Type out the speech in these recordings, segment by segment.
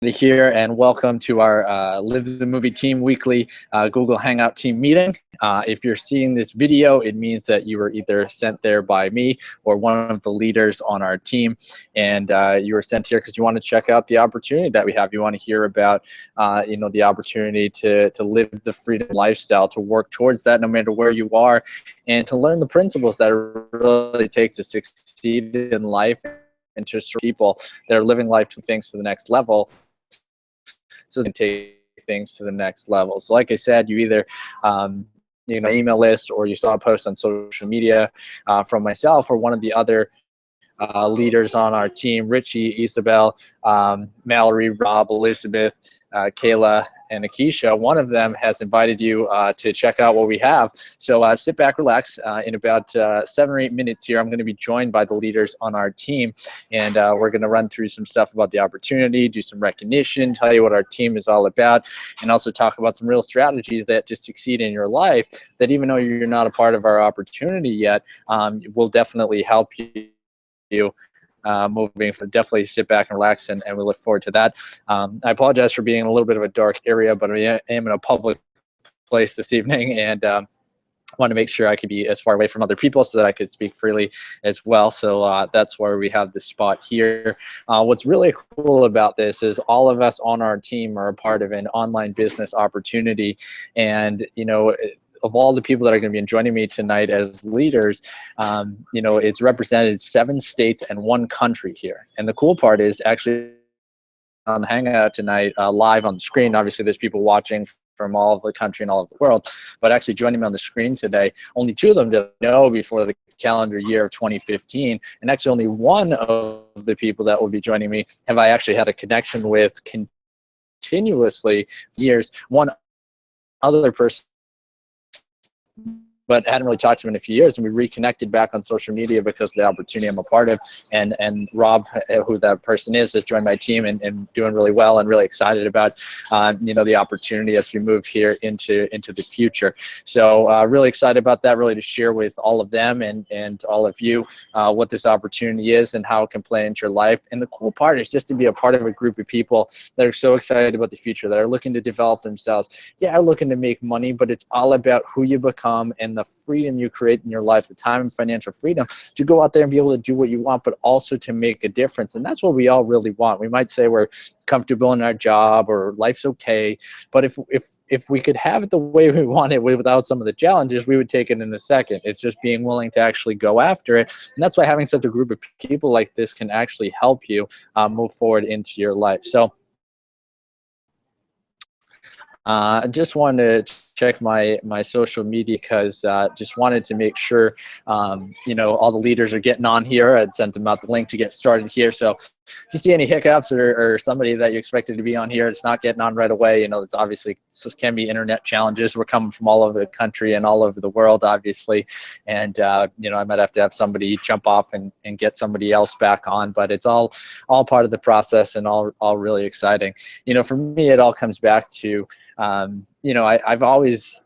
here, and welcome to our Live the Movie Team weekly Google Hangout team meeting. If you're seeing this video, it means that you were either sent there by me or one of the leaders on our team, and you were sent here because you want to check out the opportunity that we have. You want to hear about the opportunity to live the freedom lifestyle, to work towards that no matter where you are, and to learn the principles that it really takes to succeed in life and to serve people that are living life to things to the next level, so they can take things to the next level. So like I said, you either email list, or you saw a post on social media from myself or one of the other leaders on our team: Richie, Isabel, Mallory, Rob, Elizabeth, Kayla, and Akisha. One of them has invited you to check out what we have. So sit back, relax. In about 7 or 8 minutes here, I'm going to be joined by the leaders on our team, and we're going to run through some stuff about the opportunity, do some recognition, tell you what our team is all about, and also talk about some real strategies that to succeed in your life, that even though you're not a part of our opportunity yet, will definitely help you moving. For definitely sit back and relax, and we look forward to that. I apologize for being in a little bit of a dark area, but I am in a public place this evening, and want to make sure I could be as far away from other people so that I could speak freely as well. So that's why we have this spot here. What's really cool about this is all of us on our team are a part of an online business opportunity, and of all the people that are going to be joining me tonight as leaders, it's represented 7 states and 1 country here. And the cool part is actually on the Hangout tonight, live on the screen. Obviously, there's people watching from all of the country and all of the world, but actually joining me on the screen today, only 2 of them did I know before the calendar year of 2015, and actually only 1 of the people that will be joining me have I actually had a connection with continuously for years. One other person, but hadn't really talked to him in a few years, and we reconnected back on social media because of the opportunity I'm a part of. And Rob, who that person is, has joined my team and doing really well, and really excited about the opportunity as we move here into the future. So really excited about that, really to share with all of them and all of you what this opportunity is and how it can play into your life. And the cool part is just to be a part of a group of people that are so excited about the future, that are looking to develop themselves. Yeah, looking to make money, but it's all about who you become and the freedom you create in your life, the time and financial freedom to go out there and be able to do what you want, but also to make a difference. And that's what we all really want. We might say we're comfortable in our job or life's okay, but if we could have it the way we want it without some of the challenges, we would take it in a second. It's just being willing to actually go after it. And that's why having such a group of people like this can actually help you move forward into your life. So I just wanted to check my social media, because just wanted to make sure all the leaders are getting on here. I'd sent them out the link to get started here. So if you see any hiccups or somebody that you expected to be on here, it's not getting on right away, it's obviously, this can be internet challenges. We're coming from all over the country and all over the world, obviously, and I might have to have somebody jump off and get somebody else back on, but it's all part of the process, and all really exciting. For me, it all comes back to I've always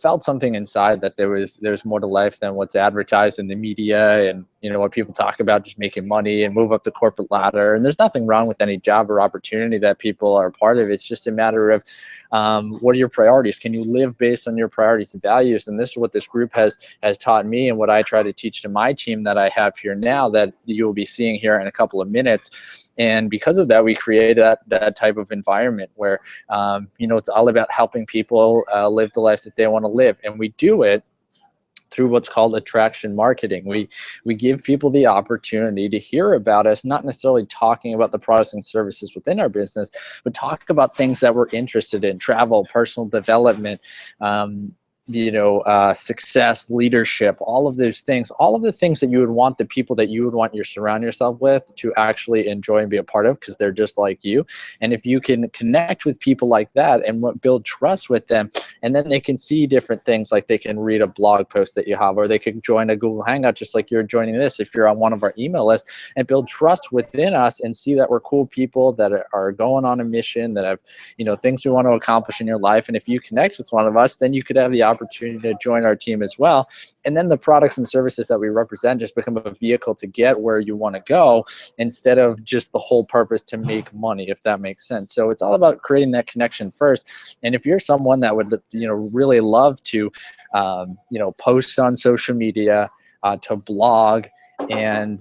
felt something inside that there's more to life than what's advertised in the media, and what people talk about, just making money and move up the corporate ladder. And there's nothing wrong with any job or opportunity that people are a part of. It's just a matter of what are your priorities? Can you live based on your priorities and values? And this is what this group has taught me, and what I try to teach to my team that I have here now, that you will be seeing here in a couple of minutes. And because of that, we create that type of environment where, it's all about helping people live the life that they want to live. And we do it through what's called attraction marketing. We give people the opportunity to hear about us, not necessarily talking about the products and services within our business, but talk about things that we're interested in: travel, personal development, success, leadership, all of those things, all of the things that you would want the people that you would want to surround yourself with to actually enjoy and be a part of, because they're just like you. And if you can connect with people like that and build trust with them, and then they can see different things, like they can read a blog post that you have, or they can join a Google Hangout just like you're joining this if you're on one of our email lists, and build trust within us and see that we're cool people that are going on a mission, that have, you know, things we want to accomplish in your life. And if you connect with one of us, then you could have the opportunity to join our team as well. And then the products and services that we represent just become a vehicle to get where you want to go, instead of just the whole purpose to make money, if that makes sense. So it's all about creating that connection first. And if you're someone that would, you know, really love to, you know, post on social media, to blog, and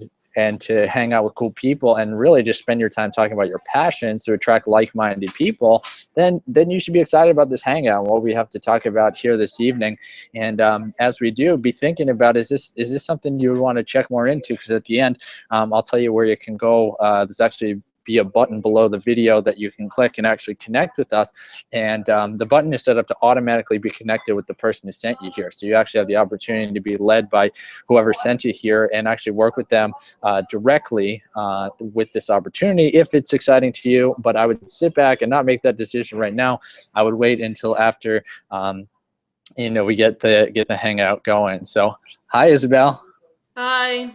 to hang out with cool people, and really just spend your time talking about your passions to attract like-minded people, then you should be excited about this hangout and what we have to talk about here this evening. And as we do, be thinking about, is this something you want to check more into? Because at the end, I'll tell you where you can go. There's actually be a button below the video that you can click and actually connect with us. And the button is set up to automatically be connected with the person who sent you here. So you actually have the opportunity to be led by whoever sent you here and actually work with them directly with this opportunity if it's exciting to you. But I would sit back and not make that decision right now. I would wait until after you know, we get the hangout going. So hi, Isabel. Hi.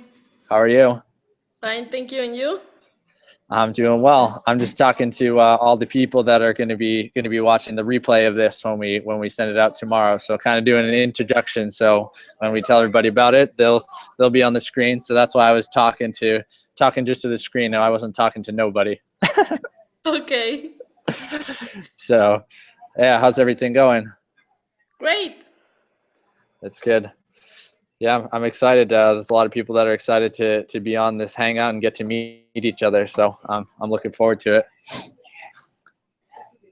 How are you? Fine, thank you. And you? I'm doing well. I'm just talking to all the people that are going to be watching the replay of this when we send it out tomorrow. So kind of doing an introduction. So when we tell everybody about it, they'll be on the screen. So that's why I was talking just to the screen. No, I wasn't talking to nobody. Okay. So yeah, how's everything going? Great. That's good. Yeah, I'm excited. There's a lot of people that are excited to be on this hangout and get to meet each other. So I'm looking forward to it.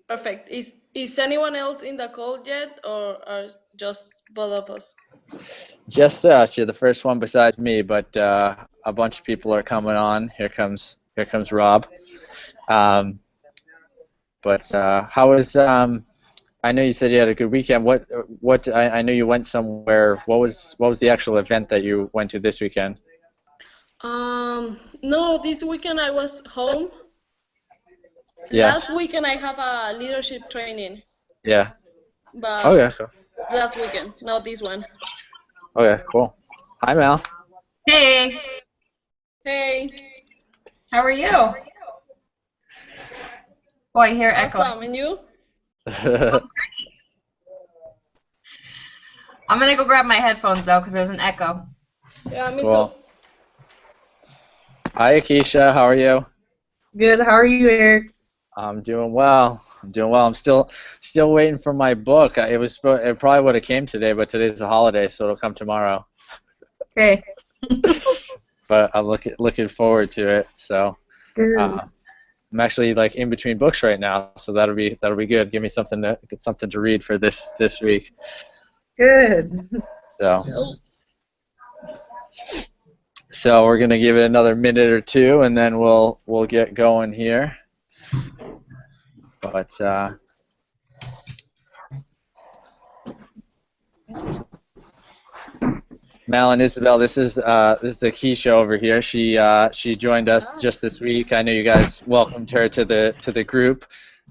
Perfect. Is anyone else in the call yet, or are just both of us? Just us. You're the first one besides me, but a bunch of people are coming on. Here comes Rob. But how was I know you said you had a good weekend. What I know you went somewhere. What was the actual event that you went to this weekend? No, this weekend I was home. Yeah. Last weekend I have a leadership training. Yeah. But okay, cool. Last weekend, not this one. Okay, cool. Hi, Mel. Hey. Hey. How are you? Oh, I hear echo. Awesome. And you? I'm gonna go grab my headphones though, because there's an echo. Yeah, me Cool. too. Hi, Akeisha. How are you? Good. How are you, Eric? I'm doing well. I'm still waiting for my book. It probably would have came today, but today's a holiday, so it'll come tomorrow. Okay. But I'm looking forward to it. So I'm actually like in between books right now, so that'll be good. Give me something to read for this week. Good. So we're gonna give it another minute or two, and then we'll get going here. But Mal and Isabel, this is Akeisha over here. She joined us just this week. I know you guys welcomed her to the group,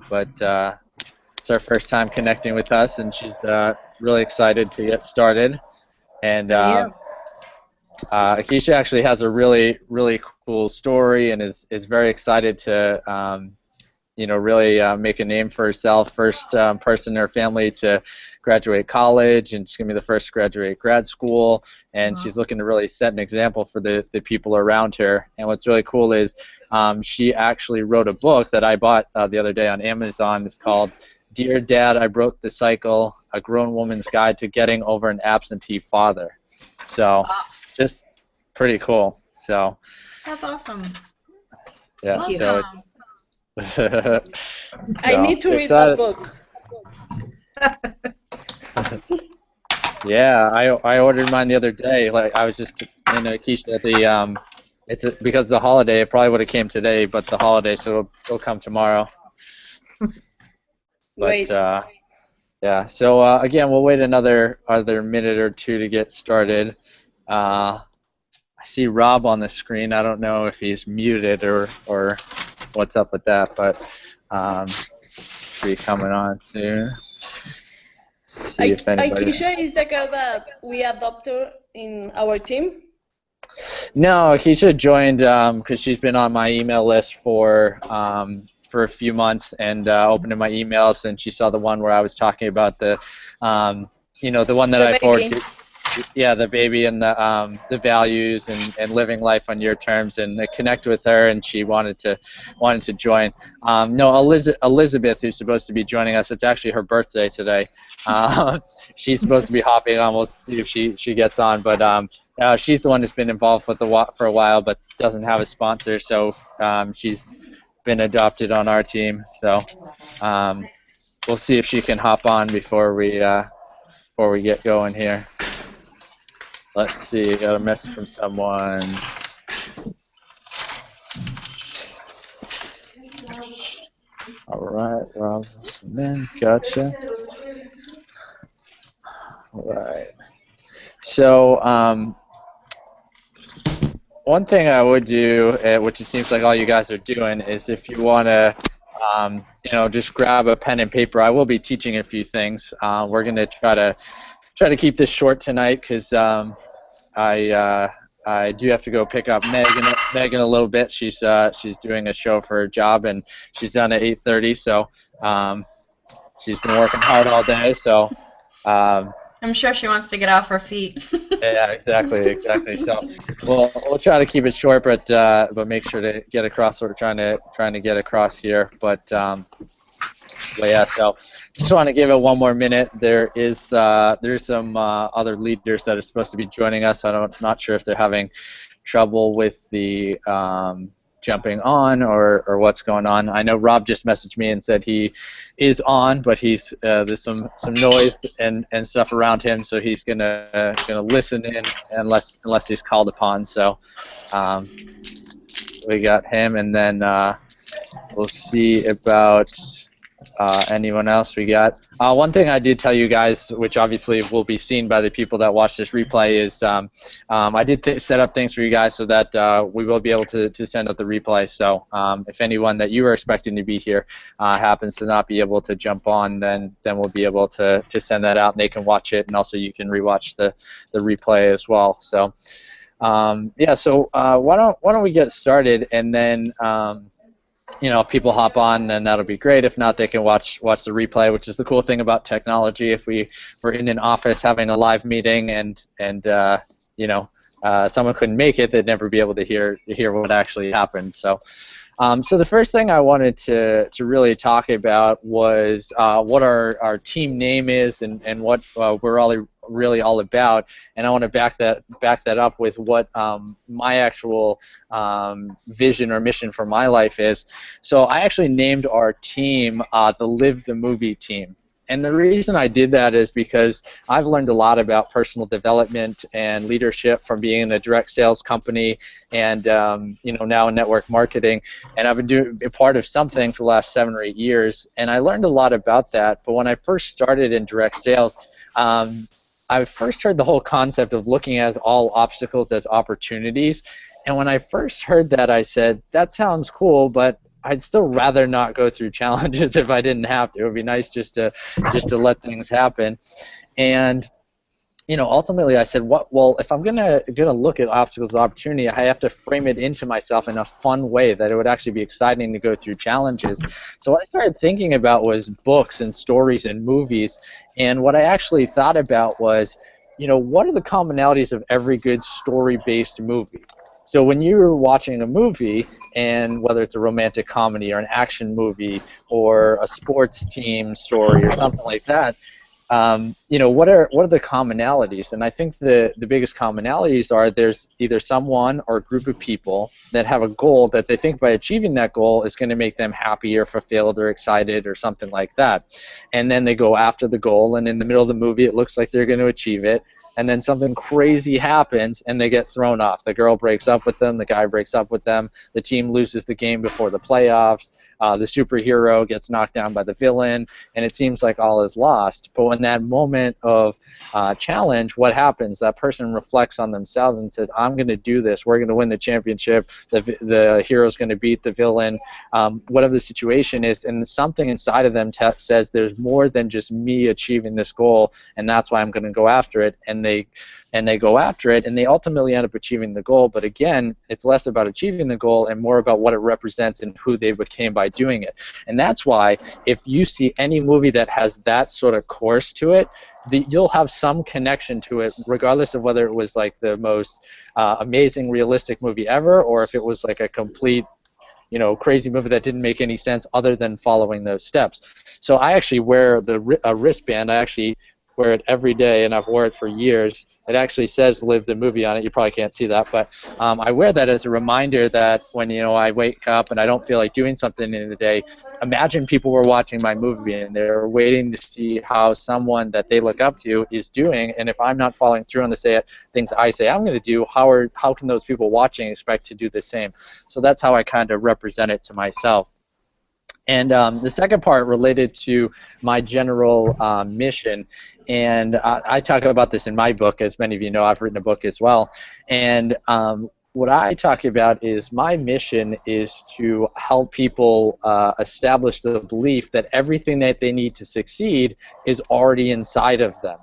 but it's our first time connecting with us, and she's really excited to get started. And Akeisha actually has a really cool story, and is very excited to really make a name for herself. First person in her family to graduate college, and she's going to be the first to graduate grad school, and she's looking to really set an example for the people around her. And what's really cool is she actually wrote a book that I bought the other day on Amazon. It's called Dear Dad, I Broke the Cycle, A Grown Woman's Guide to Getting Over an Absentee Father. So just pretty cool. So that's awesome. Yeah, awesome. So it's I need to read that book. Yeah, I ordered mine the other day. Like I was just in Akeisha at the because it's a holiday. It probably would have came today, but the holiday, so it'll come tomorrow. Wait. But yeah. So again, we'll wait another minute or two to get started. I see Rob on the screen. I don't know if he's muted or what's up with that, but should be coming on soon. see if anybody. Aisha is the girl that we adopted in our team. No, Keisha joined because she's been on my email list for a few months and opened in my emails, and she saw the one where I was talking about the, the one that The I baby. forwarded to. Yeah, the baby and the values and living life on your terms, and I connect with her, and she wanted to join. No, Elizabeth, who's supposed to be joining us, it's actually her birthday today. She's supposed to be hopping on. We'll see if she gets on, but she's the one that's been involved with for a while, but doesn't have a sponsor, so she's been adopted on our team. So we'll see if she can hop on before we get going here. Let's see, got a message from someone. All right, Rob, gotcha. All right. So one thing I would do, which it seems like all you guys are doing, is if you want to, just grab a pen and paper. I will be teaching a few things. We're going to try to keep this short tonight because I do have to go pick up Megan a little bit. She's doing a show for her job, and she's done at 8:30. So she's been working hard all day. So I'm sure she wants to get off her feet. yeah, exactly. So we'll try to keep it short, but make sure to get across what we're trying to get across here. But yeah, so just want to give it one more minute. There's some other leaders that are supposed to be joining us. Not sure if they're having trouble with the jumping on or what's going on. I know Rob just messaged me and said he is on, but there's some noise and stuff around him, so he's gonna listen in unless he's called upon. So we got him, and then we'll see about anyone else we got. One thing I did tell you guys, which obviously will be seen by the people that watch this replay, is I did set up things for you guys so that we will be able to send out the replay. So if anyone that you were expecting to be here happens to not be able to jump on, then we'll be able to send that out, and they can watch it, and also you can rewatch the replay as well. So yeah, so why don't we get started, and then if people hop on, then that'll be great. If not, they can watch the replay, which is the cool thing about technology. If we were in an office having a live meeting and someone couldn't make it, they'd never be able to hear what actually happened. So the first thing I wanted to really talk about was what our team name is and what we're really all about, and I want to back that up with what my actual vision or mission for my life is. So I actually named our team the Live the Movie Team. And the reason I did that is because I've learned a lot about personal development and leadership from being in a direct sales company and now in network marketing. And I've been a part of something for the last 7 or 8 years, and I learned a lot about that. But when I first started in direct sales, I first heard the whole concept of looking at all obstacles as opportunities. And when I first heard that, I said, that sounds cool, but I'd still rather not go through challenges if I didn't have to. It would be nice just to let things happen. And ultimately I said, well, if I'm gonna look at obstacles as opportunity, I have to frame it into myself in a fun way that it would actually be exciting to go through challenges. So what I started thinking about was books and stories and movies. And what I actually thought about was, what are the commonalities of every good story-based movie? So when you're watching a movie, and whether it's a romantic comedy or an action movie or a sports team story or something like that, what are the commonalities? And I think the biggest commonalities are there's either someone or a group of people that have a goal that they think by achieving that goal is going to make them happy or fulfilled or excited or something like that. And then they go after the goal, and in the middle of the movie it looks like they're going to achieve it, and then something crazy happens and they get thrown off. The girl breaks up with them, the guy breaks up with them, the team loses the game before the playoffs, the superhero gets knocked down by the villain, and it seems like all is lost. But when that moment of challenge, what happens? That person reflects on themselves and says, I'm going to do this. We're going to win the championship. The hero's going to beat the villain, whatever the situation is, and something inside of them says there's more than just me achieving this goal, and that's why I'm going to go after it. And they go after it, and they ultimately end up achieving the goal. But again, it's less about achieving the goal and more about what it represents and who they became by doing it. And that's why if you see any movie that has that sort of course to it, you'll have some connection to it, regardless of whether it was like the most amazing, realistic movie ever, or if it was like a complete, crazy movie that didn't make any sense other than following those steps. So I actually wear a wristband. I actually wear it every day, and I've worn it for years. It actually says "Live the Movie" on it. You probably can't see that, but I wear that as a reminder that when I wake up and I don't feel like doing something in the day, imagine people were watching my movie and they're waiting to see how someone that they look up to is doing, and if I'm not following through on the things I say I'm going to do, how can those people watching expect to do the same? So that's how I kind of represent it to myself. And the second part related to my general mission, and I talk about this in my book, as many of you know. I've written a book as well, and what I talk about is my mission is to help people establish the belief that everything that they need to succeed is already inside of them.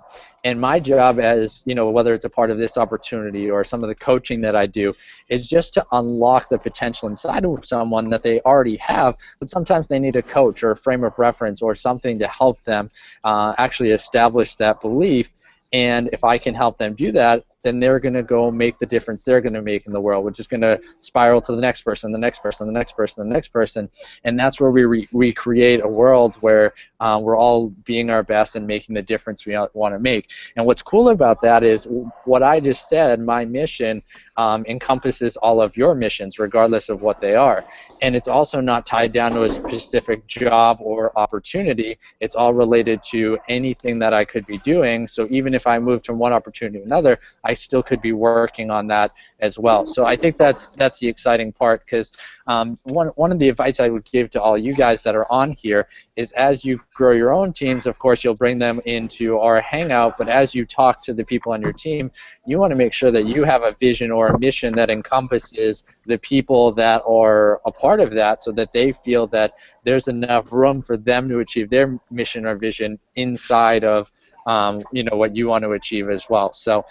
And my job, as whether it's a part of this opportunity or some of the coaching that I do, is just to unlock the potential inside of someone that they already have, but sometimes they need a coach or a frame of reference or something to help them actually establish that belief. And if I can help them do that, then they're going to go make the difference they're going to make in the world, which is going to spiral to the next person, the next person, the next person, the next person. And that's where we create a world where we're all being our best and making the difference we want to make. And what's cool about that is what I just said, my mission encompasses all of your missions, regardless of what they are. And it's also not tied down to a specific job or opportunity. It's all related to anything that I could be doing. So even if I moved from one opportunity to another, I still could be working on that as well. So I think that's the exciting part, because one of the advice I would give to all you guys that are on here is, as you grow your own teams, of course you'll bring them into our Hangout, but as you talk to the people on your team, you want to make sure that you have a vision or a mission that encompasses the people that are a part of that, so that they feel that there's enough room for them to achieve their mission or vision inside of what you want to achieve as well. So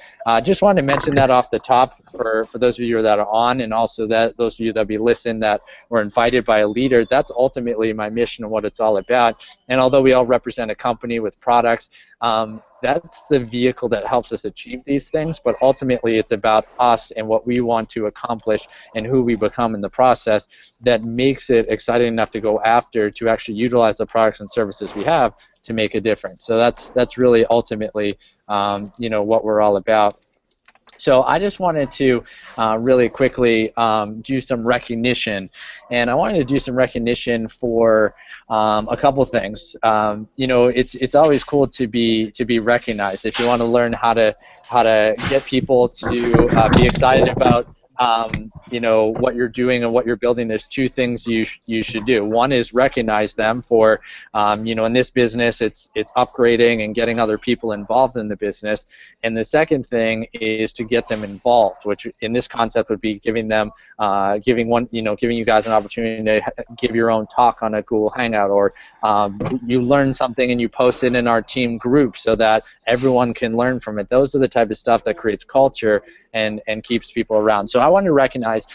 just wanted to mention that off the top for those of you that are on, and also that those of you that be listening that were invited by a leader. That's ultimately my mission and what it's all about. And although we all represent a company with products, that's the vehicle that helps us achieve these things, but ultimately it's about us and what we want to accomplish and who we become in the process that makes it exciting enough to go after, to actually utilize the products and services we have to make a difference. So that's really ultimately what we're all about. So I just wanted to really quickly do some recognition, and I wanted to do some recognition for a couple things. It's always cool to be recognized. If you want to learn how to get people to be excited about what you're doing and what you're building, there's two things you should do. One is recognize them for, in this business, it's upgrading and getting other people involved in the business. And the second thing is to get them involved, which in this concept would be giving them, giving you guys an opportunity to give your own talk on a Google Hangout, or you learn something and you post it in our team group so that everyone can learn from it. Those are the type of stuff that creates culture and keeps people around. So I want to recognize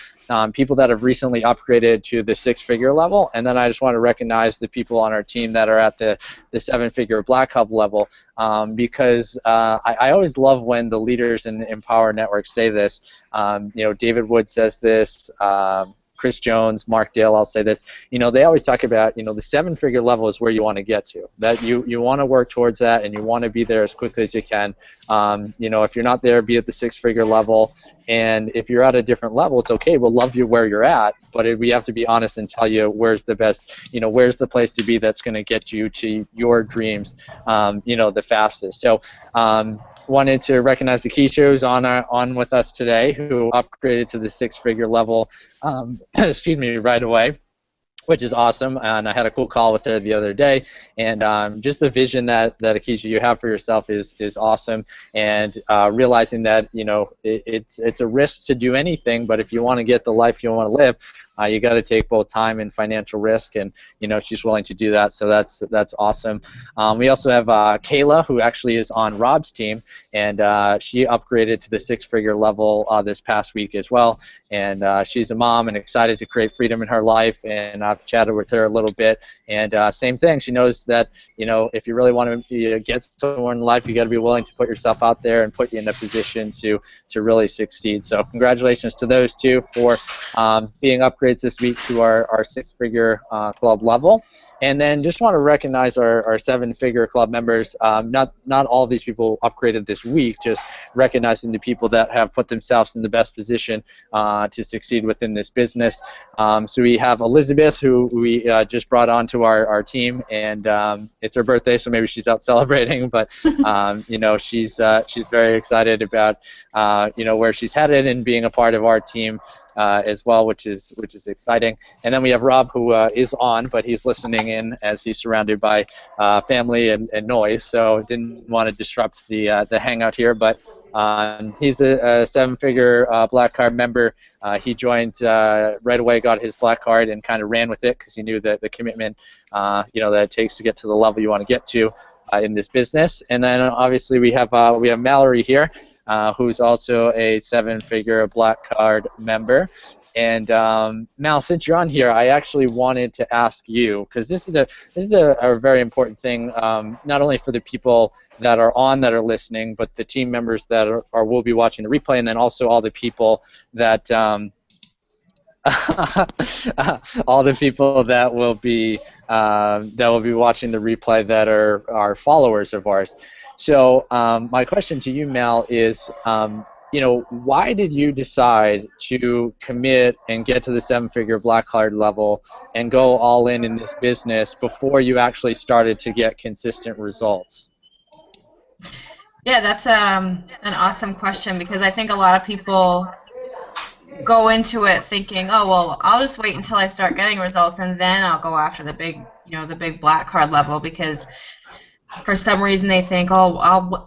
people that have recently upgraded to the six-figure level, and then I just want to recognize the people on our team that are at the seven-figure Black Hub level, because I always love when the leaders in Empower Network say this. David Wood says this. Chris Jones, Mark Dale, I'll say this. They always talk about, the seven-figure level is where you want to get to. That you want to work towards that, and you want to be there as quickly as you can. If you're not there, be at the six-figure level. And if you're at a different level, it's okay. We'll love you where you're at, but we have to be honest and tell you where's the best, where's the place to be that's going to get you to your dreams, the fastest. So wanted to recognize the Keisha who's on with us today, who upgraded to the six-figure level, right away. which is awesome. And I had a cool call with her the other day, and just the vision that Akeisha, you have for yourself is awesome. And realizing that, you know, it's a risk to do anything, but if you want to get the life you want to live, you got to take both time and financial risk, and you know she's willing to do that. So that's awesome. We also have Kayla, who actually is on Rob's team, and she upgraded to the six-figure level this past week as well. And she's a mom and excited to create freedom in her life. And I've chatted with her a little bit, and same thing. She knows that, you know, if you really want to get somewhere in life, you got to be willing to put yourself out there and put you in a position to really succeed. So congratulations to those two for being upgraded this week to our six-figure club level. And then just want to recognize our seven-figure club members. Not all of these people upgraded this week, just recognizing the people that have put themselves in the best position to succeed within this business. So we have Elizabeth, who we just brought onto our team, and it's her birthday, so maybe she's out celebrating, but you know, she's very excited about you know, where she's headed and being a part of our team as well, which is exciting. And then we have Rob, who is on, but he's listening in as he's surrounded by family and noise, so didn't want to disrupt the hangout here. But he's a seven-figure black card member. He joined right away, got his black card, and kind of ran with it because he knew that the commitment you know, that it takes to get to the level you want to get to in this business. And then obviously we have Mallory here, who's also a seven-figure black card member. And Mal, since you're on here, I actually wanted to ask you, because this is a very important thing, not only for the people that are on that are listening, but the team members that will be watching the replay, and then also all the people that all the people that will be watching the replay that are followers of ours. So my question to you, Mal, is, you know, why did you decide to commit and get to the seven-figure black card level and go all in this business before you actually started to get consistent results? Yeah, that's an awesome question, because I think a lot of people go into it thinking, oh, well, I'll just wait until I start getting results and then I'll go after the big, you know, the big black card level, because for some reason they think, oh,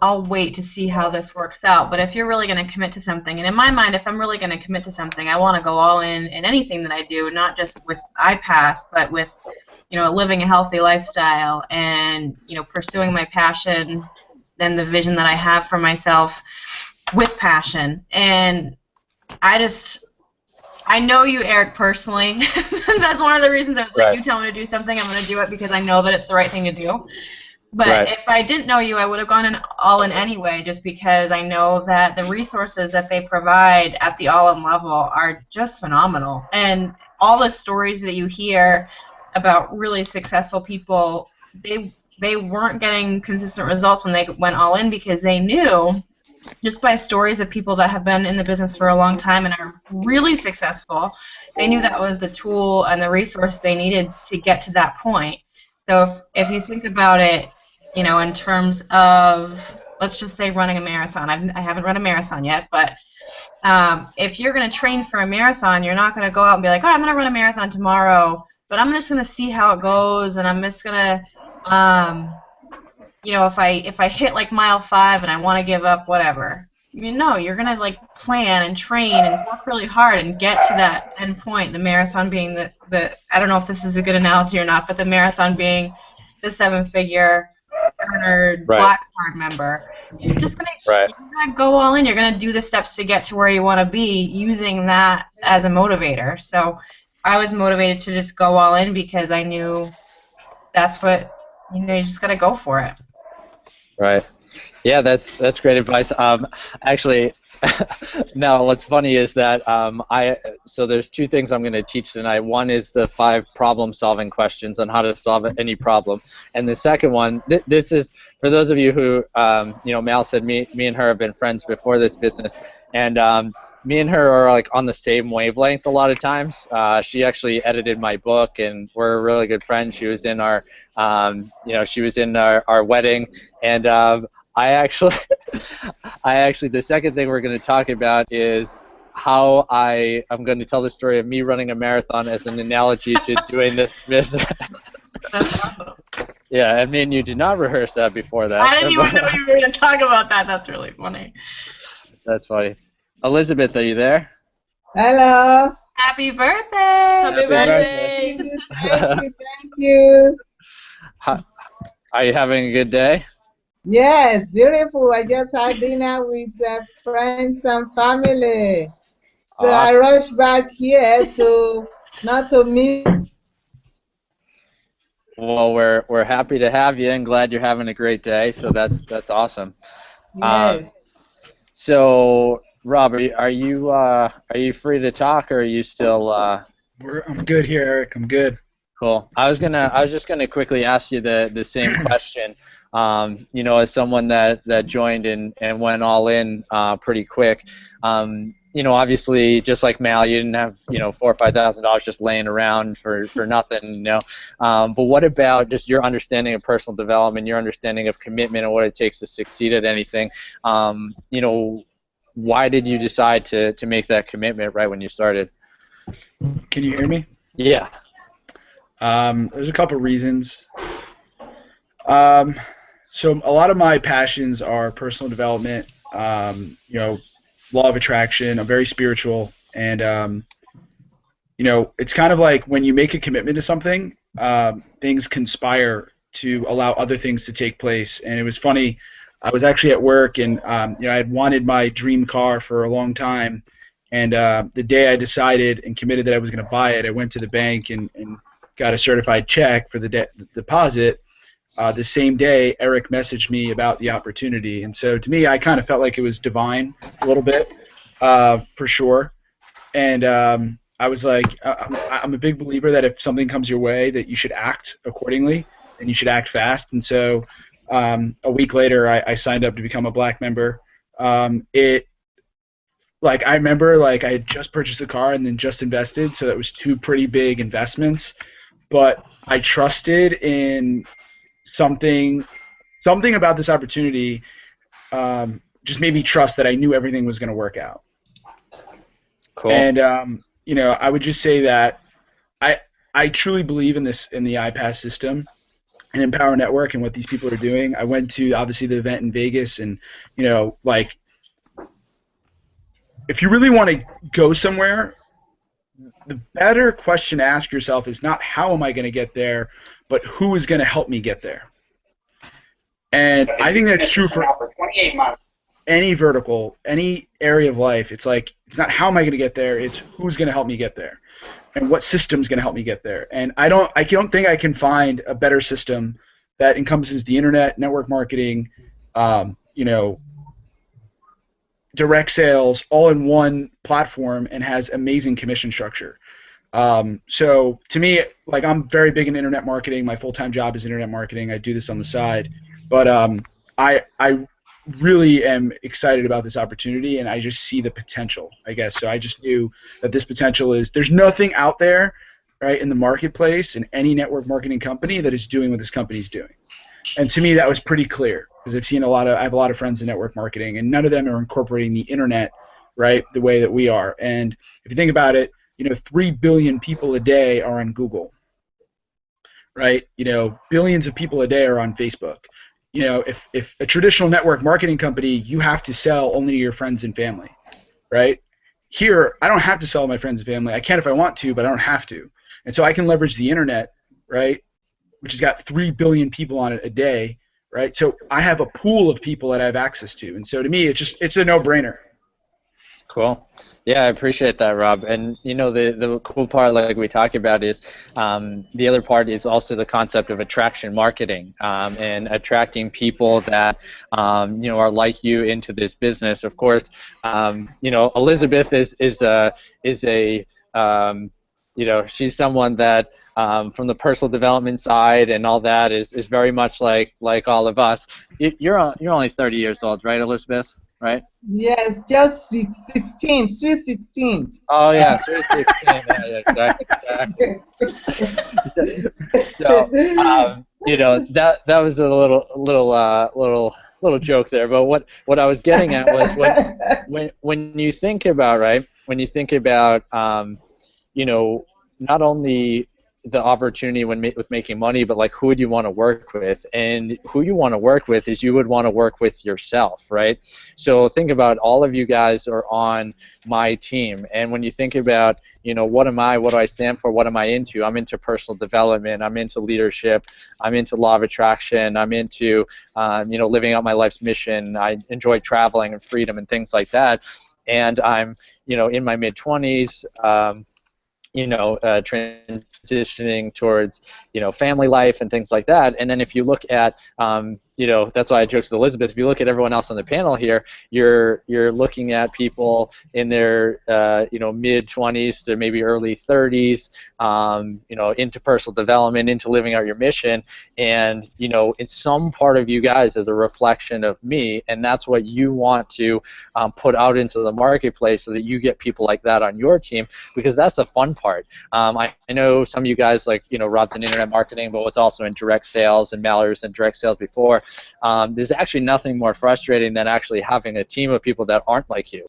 I'll wait to see how this works out. But if you're really going to commit to something, and in my mind, if I'm really going to commit to something, I want to go all in anything that I do, not just with iPass, but with, you know, living a healthy lifestyle and, you know, pursuing my passion and the vision that I have for myself with passion. And I know you, Eric, personally. That's one of the reasons I was like, you tell me to do something, I'm going to do it because I know that it's the right thing to do. But if I didn't know you, I would have gone all in anyway, just because I know that the resources that they provide at the all-in level are just phenomenal. And all the stories that you hear about really successful people, they weren't getting consistent results when they went all in, because they knew, just by stories of people that have been in the business for a long time and are really successful, they knew that was the tool and the resource they needed to get to that point. So if you think about it, you know, in terms of, let's just say running a marathon. I haven't run a marathon yet, but if you're going to train for a marathon, you're not going to go out and be like, oh, I'm going to run a marathon tomorrow, but I'm just going to see how it goes, and I'm just going to, you know, if I hit like mile 5 and I want to give up, whatever. You know, you're going to like plan and train and work really hard and get to that end point, the marathon being the I don't know if this is a good analogy or not, but the marathon being the seven-figure earner black card member. You're just you're gonna go all in. You're gonna do the steps to get to where you want to be, using that as a motivator. So I was motivated to just go all in because I knew that's what, you know, you just gotta go for it. Right. Yeah, that's great advice. Actually, now what's funny is that so there's two things I'm going to teach tonight. One is the 5 problem-solving questions on how to solve any problem, and the second one, this is for those of you who, you know, Mal said me and her have been friends before this business, and me and her are like on the same wavelength a lot of times. She actually edited my book, and we're really good friends. She was in our, you know, she was in our wedding, and I actually, the second thing we're going to talk about is how I'm going to tell the story of me running a marathon as an analogy to doing this business. That's awesome. Yeah, I mean, you did not rehearse that before that. I didn't even know you were going to talk about that. That's really funny. That's funny. Elizabeth, are you there? Hello. Happy birthday! Happy birthday. birthday! Thank you. Are you having a good day? Yes, beautiful. I just had dinner with friends and family. So I Awesome. rushed back here not to miss. Well, we're happy to have you and glad you're having a great day. So that's awesome. Yes. So, Rob, are you free to talk, or are you still? I'm good here, Eric. I'm good. Cool. I was just gonna quickly ask you the same question. You know, as someone that joined and went all in pretty quick. You know, obviously, just like Mal, you didn't have $4,000 or $5,000 just laying around for nothing. You know, but what about just your understanding of personal development, your understanding of commitment, and what it takes to succeed at anything? You know, why did you decide to make that commitment right when you started? Can you hear me? Yeah. There's a couple reasons. So a lot of my passions are personal development, you know, law of attraction. I'm very spiritual, and you know, it's kind of like when you make a commitment to something, things conspire to allow other things to take place. And it was funny. I was actually at work, and you know, I had wanted my dream car for a long time. And the day I decided and committed that I was going to buy it, I went to the bank and got a certified check for the deposit. The same day, Eric messaged me about the opportunity. And so to me, I kind of felt like it was divine a little bit, for sure. And I was like, I'm a big believer that if something comes your way, that you should act accordingly, and you should act fast. And so a week later, I signed up to become a Black member. Like, I remember, like, I had just purchased a car and then just invested, so that was two pretty big investments. But I trusted in something about this opportunity just made me trust that I knew everything was going to work out. Cool. And you know, I would just say that I truly believe in the iPass system and Empower Network and what these people are doing. I went to, obviously, the event in Vegas, and you know, like, if you really want to go somewhere, the better question to ask yourself is not how am I going to get there, but who is going to help me get there. And I think that's true for 28 months. Any vertical, any area of life. It's like, it's not how am I going to get there, it's who's going to help me get there, and what system's going to help me get there. And I don't think I can find a better system that encompasses the internet, network marketing, you know, direct sales, all in one platform, and has amazing commission structure. So to me, like, I'm very big in internet marketing. My full-time job is internet marketing. I do this on the side, but I really am excited about this opportunity, and I just see the potential, I guess. So I just knew that this potential there's nothing out there, right, in the marketplace in any network marketing company that is doing what this company's doing. And to me, that was pretty clear, because I have a lot of friends in network marketing, and none of them are incorporating the internet, right, the way that we are. And if you think about it, you know, 3 billion people a day are on Google, right? You know, billions of people a day are on Facebook. You know, if a traditional network marketing company, you have to sell only to your friends and family, right? Here, I don't have to sell to my friends and family. I can if I want to, but I don't have to. And so I can leverage the internet, right, which has got 3 billion people on it a day, right? So I have a pool of people that I have access to. And so to me, it's a no-brainer. Cool. Yeah, I appreciate that, Rob. And you know, the cool part, like we talked about, is the other part is also the concept of attraction marketing, and attracting people that you know, are like you into this business. Of course, you know, Elizabeth is a you know, she's someone that from the personal development side and all that is very much like all of us. You're only 30 years old, right, Elizabeth? Right? Yes, just 16, sweet 16. Oh yeah, sweet 16. Yeah, exactly. So you know, that was a little joke there. But what I was getting at was when you think about, right, when you think about, you know, not only the opportunity with making money, but like who would you want to work with? And who you want to work with is you would want to work with yourself, right? So think about all of you guys are on my team, and when you think about, you know, what am I, what do I stand for, what am I into? I'm into personal development, I'm into leadership, I'm into law of attraction, I'm into you know, living out my life's mission, I enjoy traveling and freedom and things like that, and I'm, you know, in my mid-20s, you know, transitioning towards, you know, family life and things like that. And then if you look at, you know, that's why I joked with Elizabeth, if you look at everyone else on the panel here, you're looking at people in their, you know, mid-20s to maybe early 30s, you know, into personal development, into living out your mission. And, you know, in some part of you guys is a reflection of me, and that's what you want to put out into the marketplace so that you get people like that on your team, because that's the fun part. I know some of you guys, like, you know, Rob's in internet marketing, but was also in direct sales, and Mallory was in direct sales before. There's actually nothing more frustrating than actually having a team of people that aren't like you.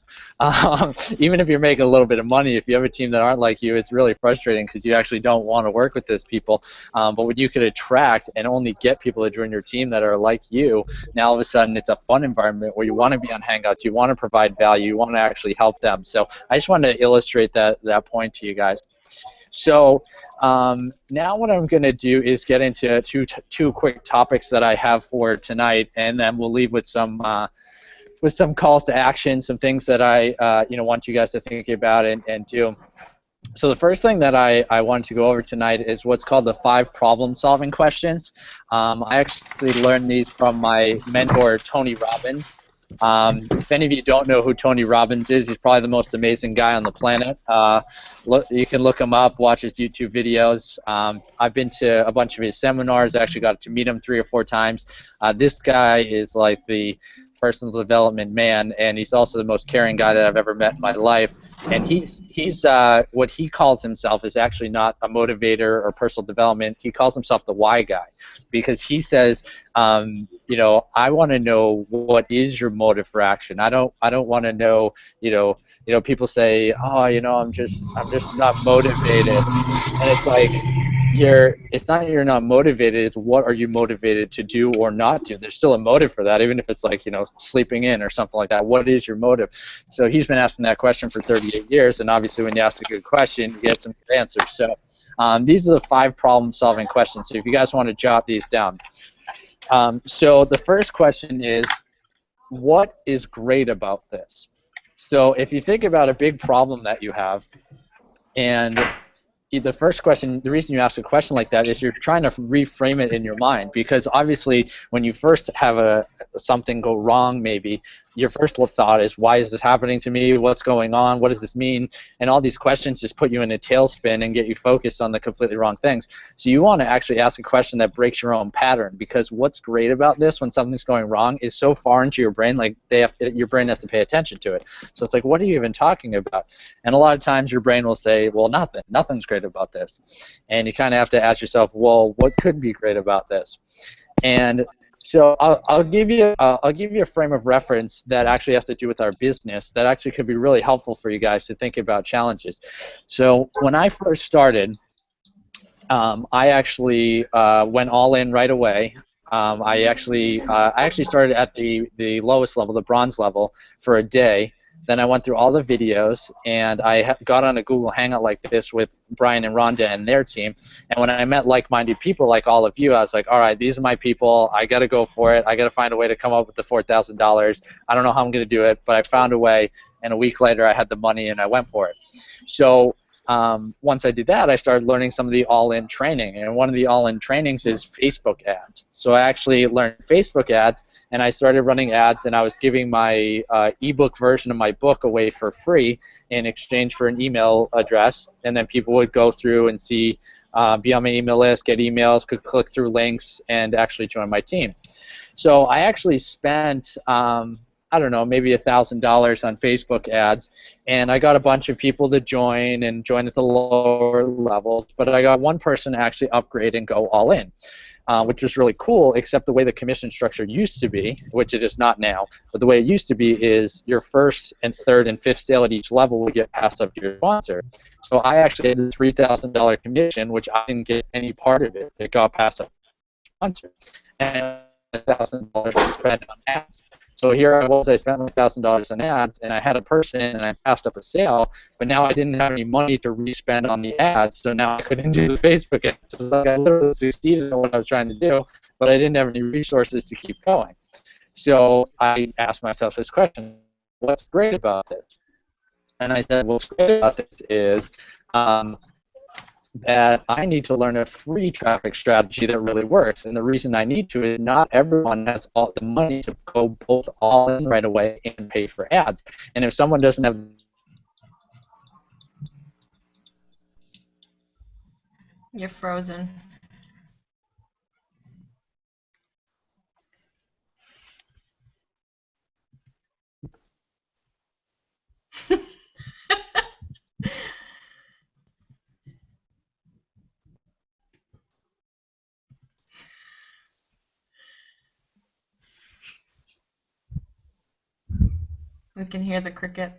Even if you're making a little bit of money, if you have a team that aren't like you, it's really frustrating because you actually don't want to work with those people. But when you could attract and only get people to join your team that are like you, now all of a sudden it's a fun environment where you want to be on Hangouts, you want to provide value, you want to actually help them. So I just wanted to illustrate that point to you guys. So now what I'm going to do is get into two quick topics that I have for tonight, and then we'll leave with some calls to action, some things that I you know, want you guys to think about and do. So the first thing that I wanted to go over tonight is what's called the 5 problem-solving questions. I actually learned these from my mentor, Tony Robbins. If any of you don't know who Tony Robbins is, he's probably the most amazing guy on the planet. You can look him up, watch his YouTube videos. I've been to a bunch of his seminars. I actually got to meet him 3 or 4 times. This guy is like the personal development man, and he's also the most caring guy that I've ever met in my life. And he's what he calls himself is actually not a motivator or personal development. He calls himself the why guy, because he says, you know, I want to know what is your motive for action. I don't want to know, you know, people say, oh, you know, I'm just not motivated, and it's like, it's not you're not motivated, it's what are you motivated to do or not do. There's still a motive for that, even if it's like, you know, sleeping in or something like that. What is your motive? So he's been asking that question for 38 years, and obviously when you ask a good question, you get some good answers. So these are the 5 problem-solving questions. So if you guys want to jot these down. So the first question is, what is great about this? So if you think about a big problem that you have, and the first question, the reason you ask a question like that is you're trying to reframe it in your mind, because obviously when you first have something go wrong, maybe your first thought is, why is this happening to me? What's going on? What does this mean? And all these questions just put you in a tailspin and get you focused on the completely wrong things. So you want to actually ask a question that breaks your own pattern, because what's great about this when something's going wrong is so far into your brain, like your brain has to pay attention to it. So it's like, what are you even talking about? And a lot of times your brain will say, well, nothing's great about this. And you kind of have to ask yourself, well, what could be great about this? And so I'll give you a frame of reference that actually has to do with our business that actually could be really helpful for you guys to think about challenges. So when I first started, I actually went all in right away. I actually started at the lowest level, the bronze level, for a day. Then I went through all the videos, and I got on a Google Hangout like this with Brian and Rhonda and their team. And when I met like-minded people like all of you, I was like, all right, these are my people. I got to go for it. I got to find a way to come up with the $4,000. I don't know how I'm going to do it, but I found a way. And a week later, I had the money, and I went for it. So once I did that, I started learning some of the all-in training. And one of the all-in trainings is Facebook ads. So I actually learned Facebook ads, and I started running ads, and I was giving my ebook version of my book away for free in exchange for an email address. And then people would go through and see, be on my email list, get emails, could click through links, and actually join my team. So I actually spent I don't know, maybe $1,000 on Facebook ads, and I got a bunch of people to join and join at the lower levels, but I got one person actually upgrade and go all in. which was really cool, except the way the commission structure used to be, which it is not now, but the way it used to be is your first and third and fifth sale at each level would get passed up to your sponsor. So I actually had a $3,000 commission, which I didn't get any part of it. It got passed up to the sponsor. And $1,000 to spend on ads. So here I was, I spent my $1,000 on ads, and I had a person, and I passed up a sale, but now I didn't have any money to re-spend on the ads, so now I couldn't do the Facebook ads. So it was like I literally succeeded in what I was trying to do, but I didn't have any resources to keep going. So I asked myself this question, what's great about this? And I said, what's great about this is that I need to learn a free traffic strategy that really works. And the reason I need to is not everyone has all the money to go both all in right away and pay for ads. And if someone doesn't have You're frozen. We can hear the crickets.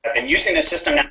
I've been using this system now.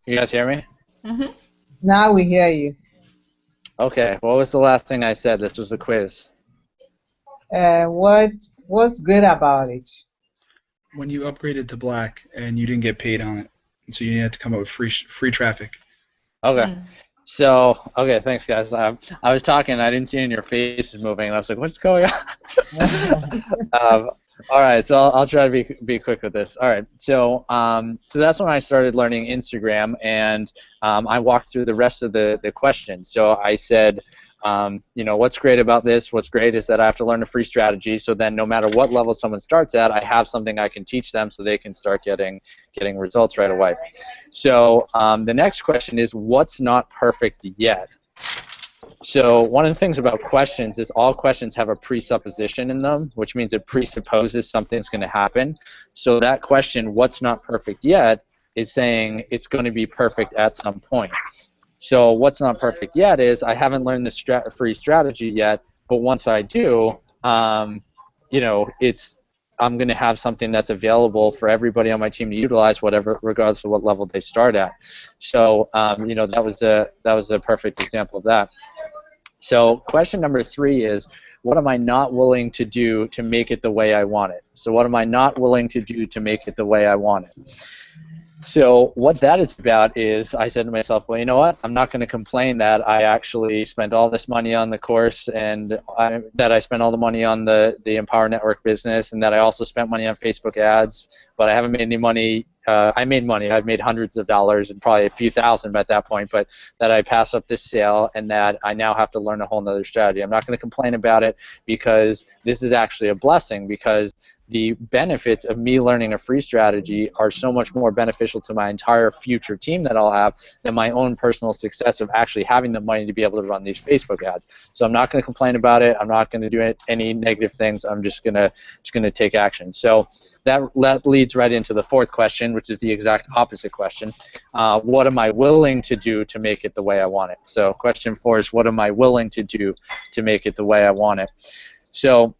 You guys hear me? Mm-hmm. Now we hear you. Okay, what was the last thing I said? This was a quiz. What's great about it? When you upgraded to black and you didn't get paid on it, and so you had to come up with free traffic. Okay. So, okay, thanks, guys. I was talking, and I didn't see any of your faces moving, and I was like, what's going on? All right, so I'll try to be quick with this. All right, so so that's when I started learning Instagram, and I walked through the rest of the questions. So I said, you know, what's great about this? What's great is that I have to learn a free strategy, so then no matter what level someone starts at, I have something I can teach them so they can start getting results right away. So the next question is, what's not perfect yet? So one of the things about questions is all questions have a presupposition in them, which means it presupposes something's going to happen. So that question, what's not perfect yet, is saying it's going to be perfect at some point. So what's not perfect yet is I haven't learned the free strategy yet, but once I do, you know, I'm going to have something that's available for everybody on my team to utilize, whatever, regardless of what level they start at. So you know, that was a perfect example of that. So question number 3 is, what am I not willing to do to make it the way I want it? So what am I not willing to do to make it the way I want it? So what that is about is, I said to myself, well, you know what? I'm not going to complain that I actually spent all this money on the course, and that I spent all the money on the Empower Network business, and that I also spent money on Facebook ads, but I haven't made any money. I made money. I've made hundreds of dollars and probably a few thousand at that point, but that I passed up this sale and that I now have to learn a whole nother strategy. I'm not going to complain about it because this is actually a blessing, because the benefits of me learning a free strategy are so much more beneficial to my entire future team that I'll have than my own personal success of actually having the money to be able to run these Facebook ads. So I'm not going to complain about it. I'm not going to do any negative things. I'm just gonna take action. So that leads right into the fourth question, which is the exact opposite question. What am I willing to do to make it the way I want it? So question 4 is, what am I willing to do to make it the way I want it? So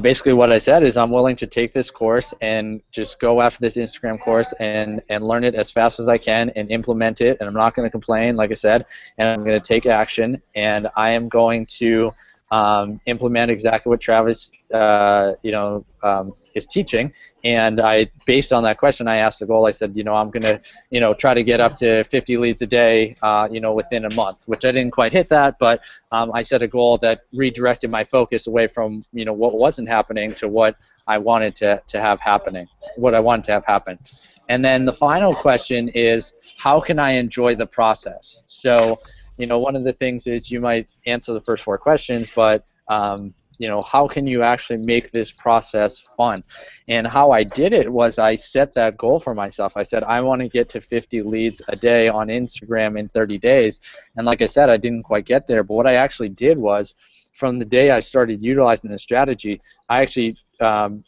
basically what I said is I'm willing to take this course and just go after this Instagram course and learn it as fast as I can and implement it, and I'm not going to complain, like I said, and I'm going to take action, and I am going to implement exactly what Travis is teaching. And I, based on that question, I asked the goal. I said, I'm going to try to get up to 50 leads a day within a month, which I didn't quite hit that, but I set a goal that redirected my focus away from what wasn't happening to what I wanted to have happening, what I wanted to have happen. And then the final question is, how can I enjoy the process? So one of the things is you might answer the first 4 questions, but how can you actually make this process fun? And how I did it was I set that goal for myself. I said, I want to get to 50 leads a day on Instagram in 30 days. And like I said, I didn't quite get there, but what I actually did was, from the day I started utilizing the strategy, I actually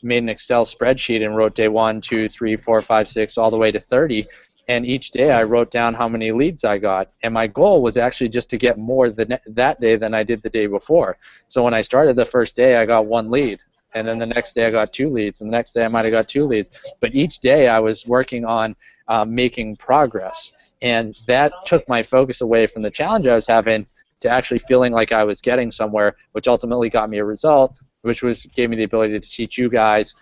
made an Excel spreadsheet and wrote day 1, 2, 3, 4, 5, 6, all the way to 30. And each day I wrote down how many leads I got. And my goal was actually just to get more that day than I did the day before. So when I started the first day, I got 1 lead. And then the next day I got 2 leads. And the next day I might have got 2 leads. But each day I was working on making progress. And that took my focus away from the challenge I was having to actually feeling like I was getting somewhere, which ultimately got me a result, which gave me the ability to teach you guys,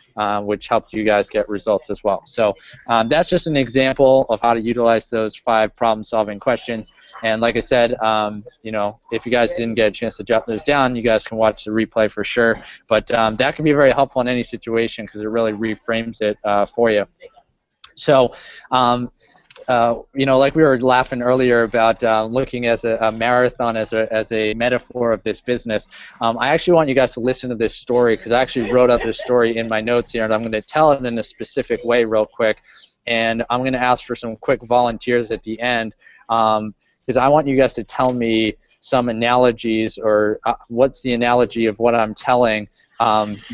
which helped you guys get results as well. So that's just an example of how to utilize those 5 problem-solving questions. And like I said, if you guys didn't get a chance to jot those down, you guys can watch the replay for sure. But that can be very helpful in any situation because it really reframes it for you. So like we were laughing earlier about looking as a marathon as a metaphor of this business. I actually want you guys to listen to this story because I actually wrote up this story in my notes here, and I'm going to tell it in a specific way real quick. And I'm going to ask for some quick volunteers at the end because I want you guys to tell me some analogies or what's the analogy of what I'm telling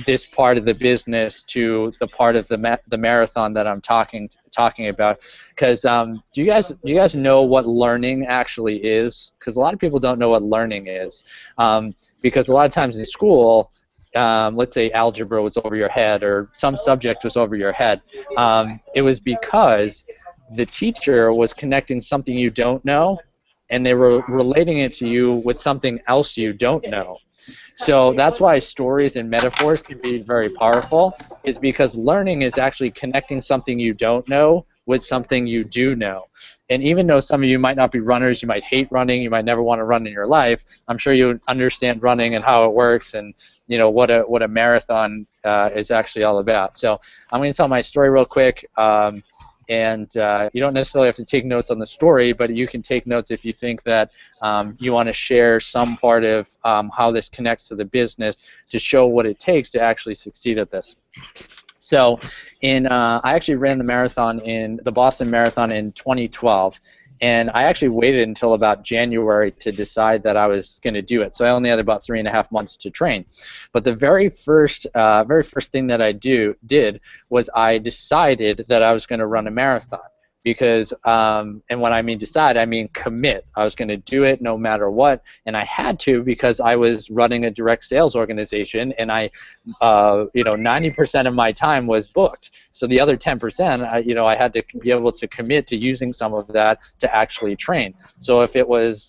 this part of the business to the part of the marathon that I'm talking about. Because do you guys know what learning actually is? Because a lot of people don't know what learning is. Because a lot of times in school, let's say algebra was over your head or some subject was over your head. It was because the teacher was connecting something you don't know, and they were relating it to you with something else you don't know. So that's why stories and metaphors can be very powerful, is because learning is actually connecting something you don't know with something you do know. And even though some of you might not be runners, you might hate running, you might never want to run in your life, I'm sure you understand running and how it works and what a marathon is actually all about. So I'm going to tell my story real quick. And you don't necessarily have to take notes on the story, but you can take notes if you think that you want to share some part of how this connects to the business to show what it takes to actually succeed at this. So I actually ran the Boston Marathon in 2012. And I actually waited until about January to decide that I was going to do it. So I only had about 3.5 months to train. But the very first thing that I did was I decided that I was going to run a marathon. Because, and when I mean decide, I mean commit. I was going to do it no matter what, and I had to because I was running a direct sales organization, and 90% of my time was booked. So the other 10%, I had to be able to commit to using some of that to actually train. So if it was,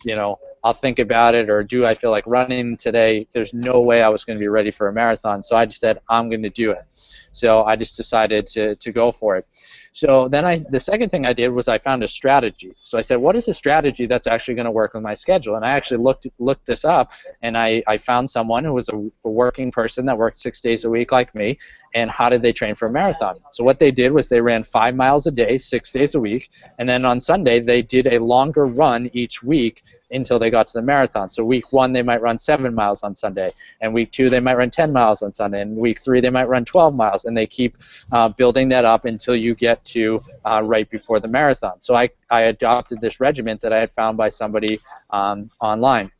I'll think about it, or do I feel like running today, there's no way I was going to be ready for a marathon. So I just said, I'm going to do it. So I just decided to go for it. So then the second thing I did was I found a strategy. So I said, what is a strategy that's actually going to work with my schedule? And I actually looked this up, and I found someone who was a working person that worked 6 days a week like me, and how did they train for a marathon? So what they did was they ran 5 miles a day, 6 days a week, and then on Sunday they did a longer run each week until they got to the marathon. So week 1 they might run 7 miles on Sunday, and week 2 they might run 10 miles on Sunday, and week 3 they might run 12 miles, and they keep building that up until you get to right before the marathon. So I adopted this regimen that I had found by somebody online.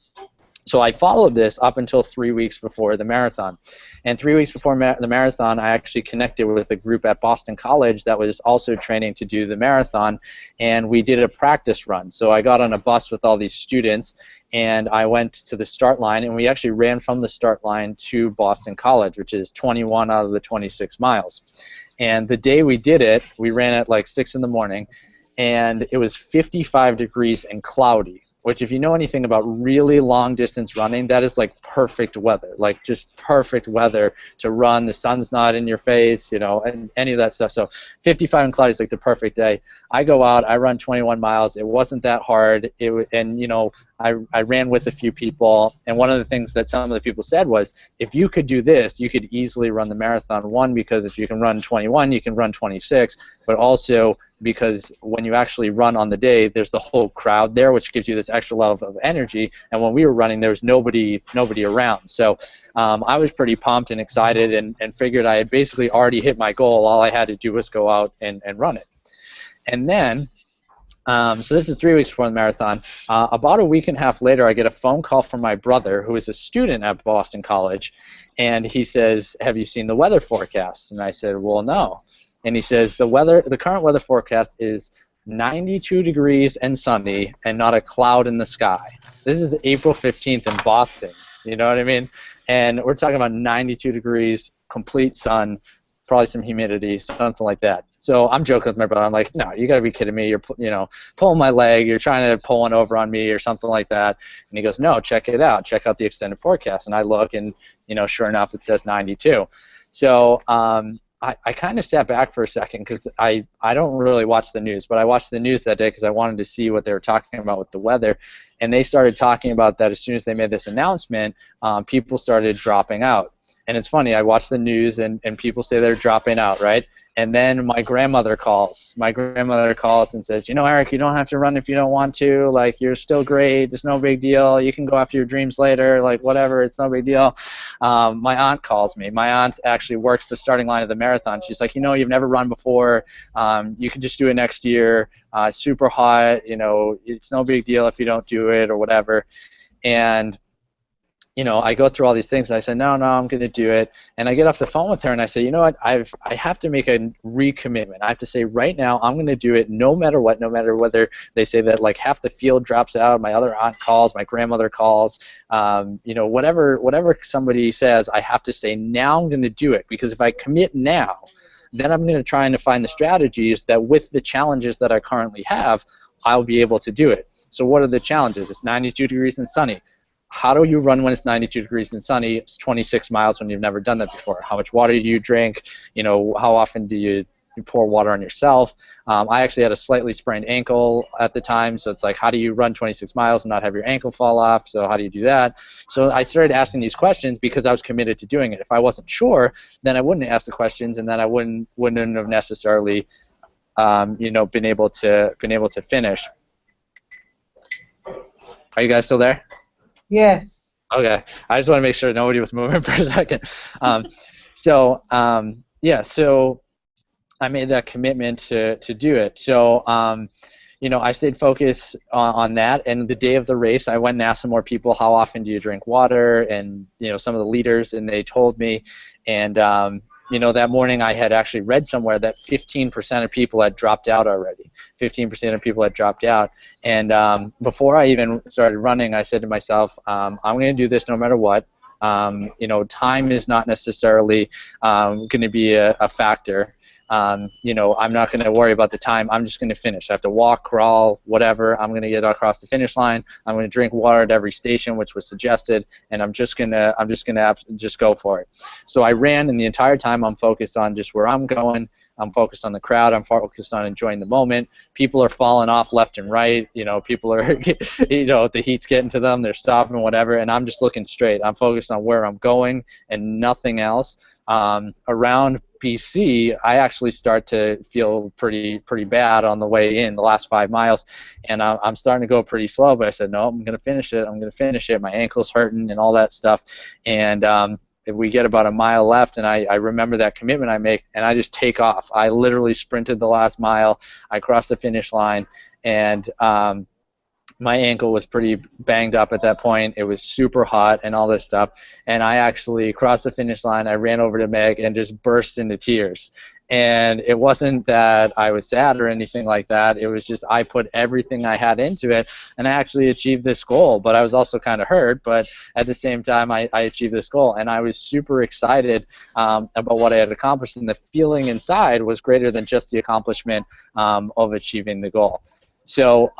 So I followed this up until 3 weeks before the marathon. And 3 weeks before the marathon, I actually connected with a group at Boston College that was also training to do the marathon, and we did a practice run. So I got on a bus with all these students, and I went to the start line, and we actually ran from the start line to Boston College, which is 21 out of the 26 miles. And the day we did it, we ran at like 6 in the morning, and it was 55 degrees and cloudy, which if you know anything about really long distance running, that is like perfect weather, like just perfect weather to run. The sun's not in your face, you know, and any of that stuff. So 55 and cloudy is like the perfect day. I go out, I run 21 miles. It wasn't that hard. And you know, I ran with a few people, and one of the things that some of the people said was, if you could do this, you could easily run the marathon. One, because if you can run 21, you can run 26, but also because when you actually run on the day, there's the whole crowd there, which gives you this extra level of energy. And when we were running, there was nobody around. So I was pretty pumped and excited, and figured I had basically already hit my goal. All I had to do was go out and run it. And then, so this is 3 weeks before the marathon. About a week and a half later, I get a phone call from my brother, who is a student at Boston College, and he says, "Have you seen the weather forecast?" And I said, "Well, no." And he says, the current weather forecast is 92 degrees and sunny and not a cloud in the sky. This is April 15th in Boston, you know what I mean? And we're talking about 92 degrees, complete sun, probably some humidity, something like that. So I'm joking with my brother. I'm like, "No, you got to be kidding me. You're, you know, pulling my leg. You're trying to pull one over on me or something like that." And he goes, "No, check it out. Check out the extended forecast." And I look, and you know, sure enough, it says 92. So I kind of sat back for a second, because I don't really watch the news, but I watched the news that day because I wanted to see what they were talking about with the weather. And they started talking about that as soon as they made this announcement, people started dropping out. And it's funny, I watch the news and people say they're dropping out, right? And then my grandmother calls. My grandmother calls and says, "You know, Eric, you don't have to run if you don't want to. Like, you're still great. It's no big deal. You can go after your dreams later. Like, whatever. It's no big deal." My aunt calls me. My aunt actually works the starting line of the marathon. She's like, "You know, you've never run before. You can just do it next year. It's super hot. You know, it's no big deal if you don't do it or whatever." And you know, I go through all these things, and I say, no, I'm going to do it. And I get off the phone with her, and I say, "You know what, I have to make a recommitment. I have to say right now I'm going to do it no matter what, no matter whether they say that like half the field drops out, my other aunt calls, my grandmother calls, you know, whatever somebody says, I have to say now I'm going to do it, because if I commit now, then I'm going to try and find the strategies that with the challenges that I currently have, I'll be able to do it." So what are the challenges? It's 92 degrees and sunny. How do you run when it's 92 degrees and sunny? It's 26 miles when you've never done that before. How much water do you drink? You know, how often do you pour water on yourself? I actually had a slightly sprained ankle at the time, so it's like, how do you run 26 miles and not have your ankle fall off? So how do you do that? So I started asking these questions because I was committed to doing it. If I wasn't sure, then I wouldn't ask the questions, and then I wouldn't have necessarily, you know, been able to finish. Are you guys still there? Yes. Okay. I just want to make sure nobody was moving for a second. Yeah, so I made that commitment to do it. So, you know, I stayed focused on that, and the day of the race, I went and asked some more people, how often do you drink water, and, you know, some of the leaders, and they told me, and, you know, that morning I had actually read somewhere that 15% of people had dropped out already. 15% of people had dropped out. And before I even started running, I said to myself, I'm going to do this no matter what. You know, time is not necessarily going to be a factor. You know, I'm not going to worry about the time. I'm just going to finish. I have to walk, crawl, whatever. I'm going to get across the finish line. I'm going to drink water at every station, which was suggested, and I'm just going to go for it. So I ran, and the entire time I'm focused on just where I'm going. I'm focused on the crowd. I'm focused on enjoying the moment. People are falling off left and right. You know, people are, you know, the heat's getting to them. They're stopping, whatever, and I'm just looking straight. I'm focused on where I'm going and nothing else. Around PC, I actually start to feel pretty bad on the way in, the last 5 miles, and I'm starting to go pretty slow. But I said, no, I'm going to finish it. I'm going to finish it. My ankle's hurting and all that stuff, and if we get about a mile left, and I remember that commitment I make, and I just take off. I literally sprinted the last mile. I crossed the finish line, and my ankle was pretty banged up at that point. It was super hot and all this stuff. And I actually crossed the finish line. I ran over to Meg and just burst into tears. And it wasn't that I was sad or anything like that. It was just I put everything I had into it, and I actually achieved this goal. But I was also kind of hurt. But at the same time, I achieved this goal. And I was super excited about what I had accomplished. And the feeling inside was greater than just the accomplishment of achieving the goal. So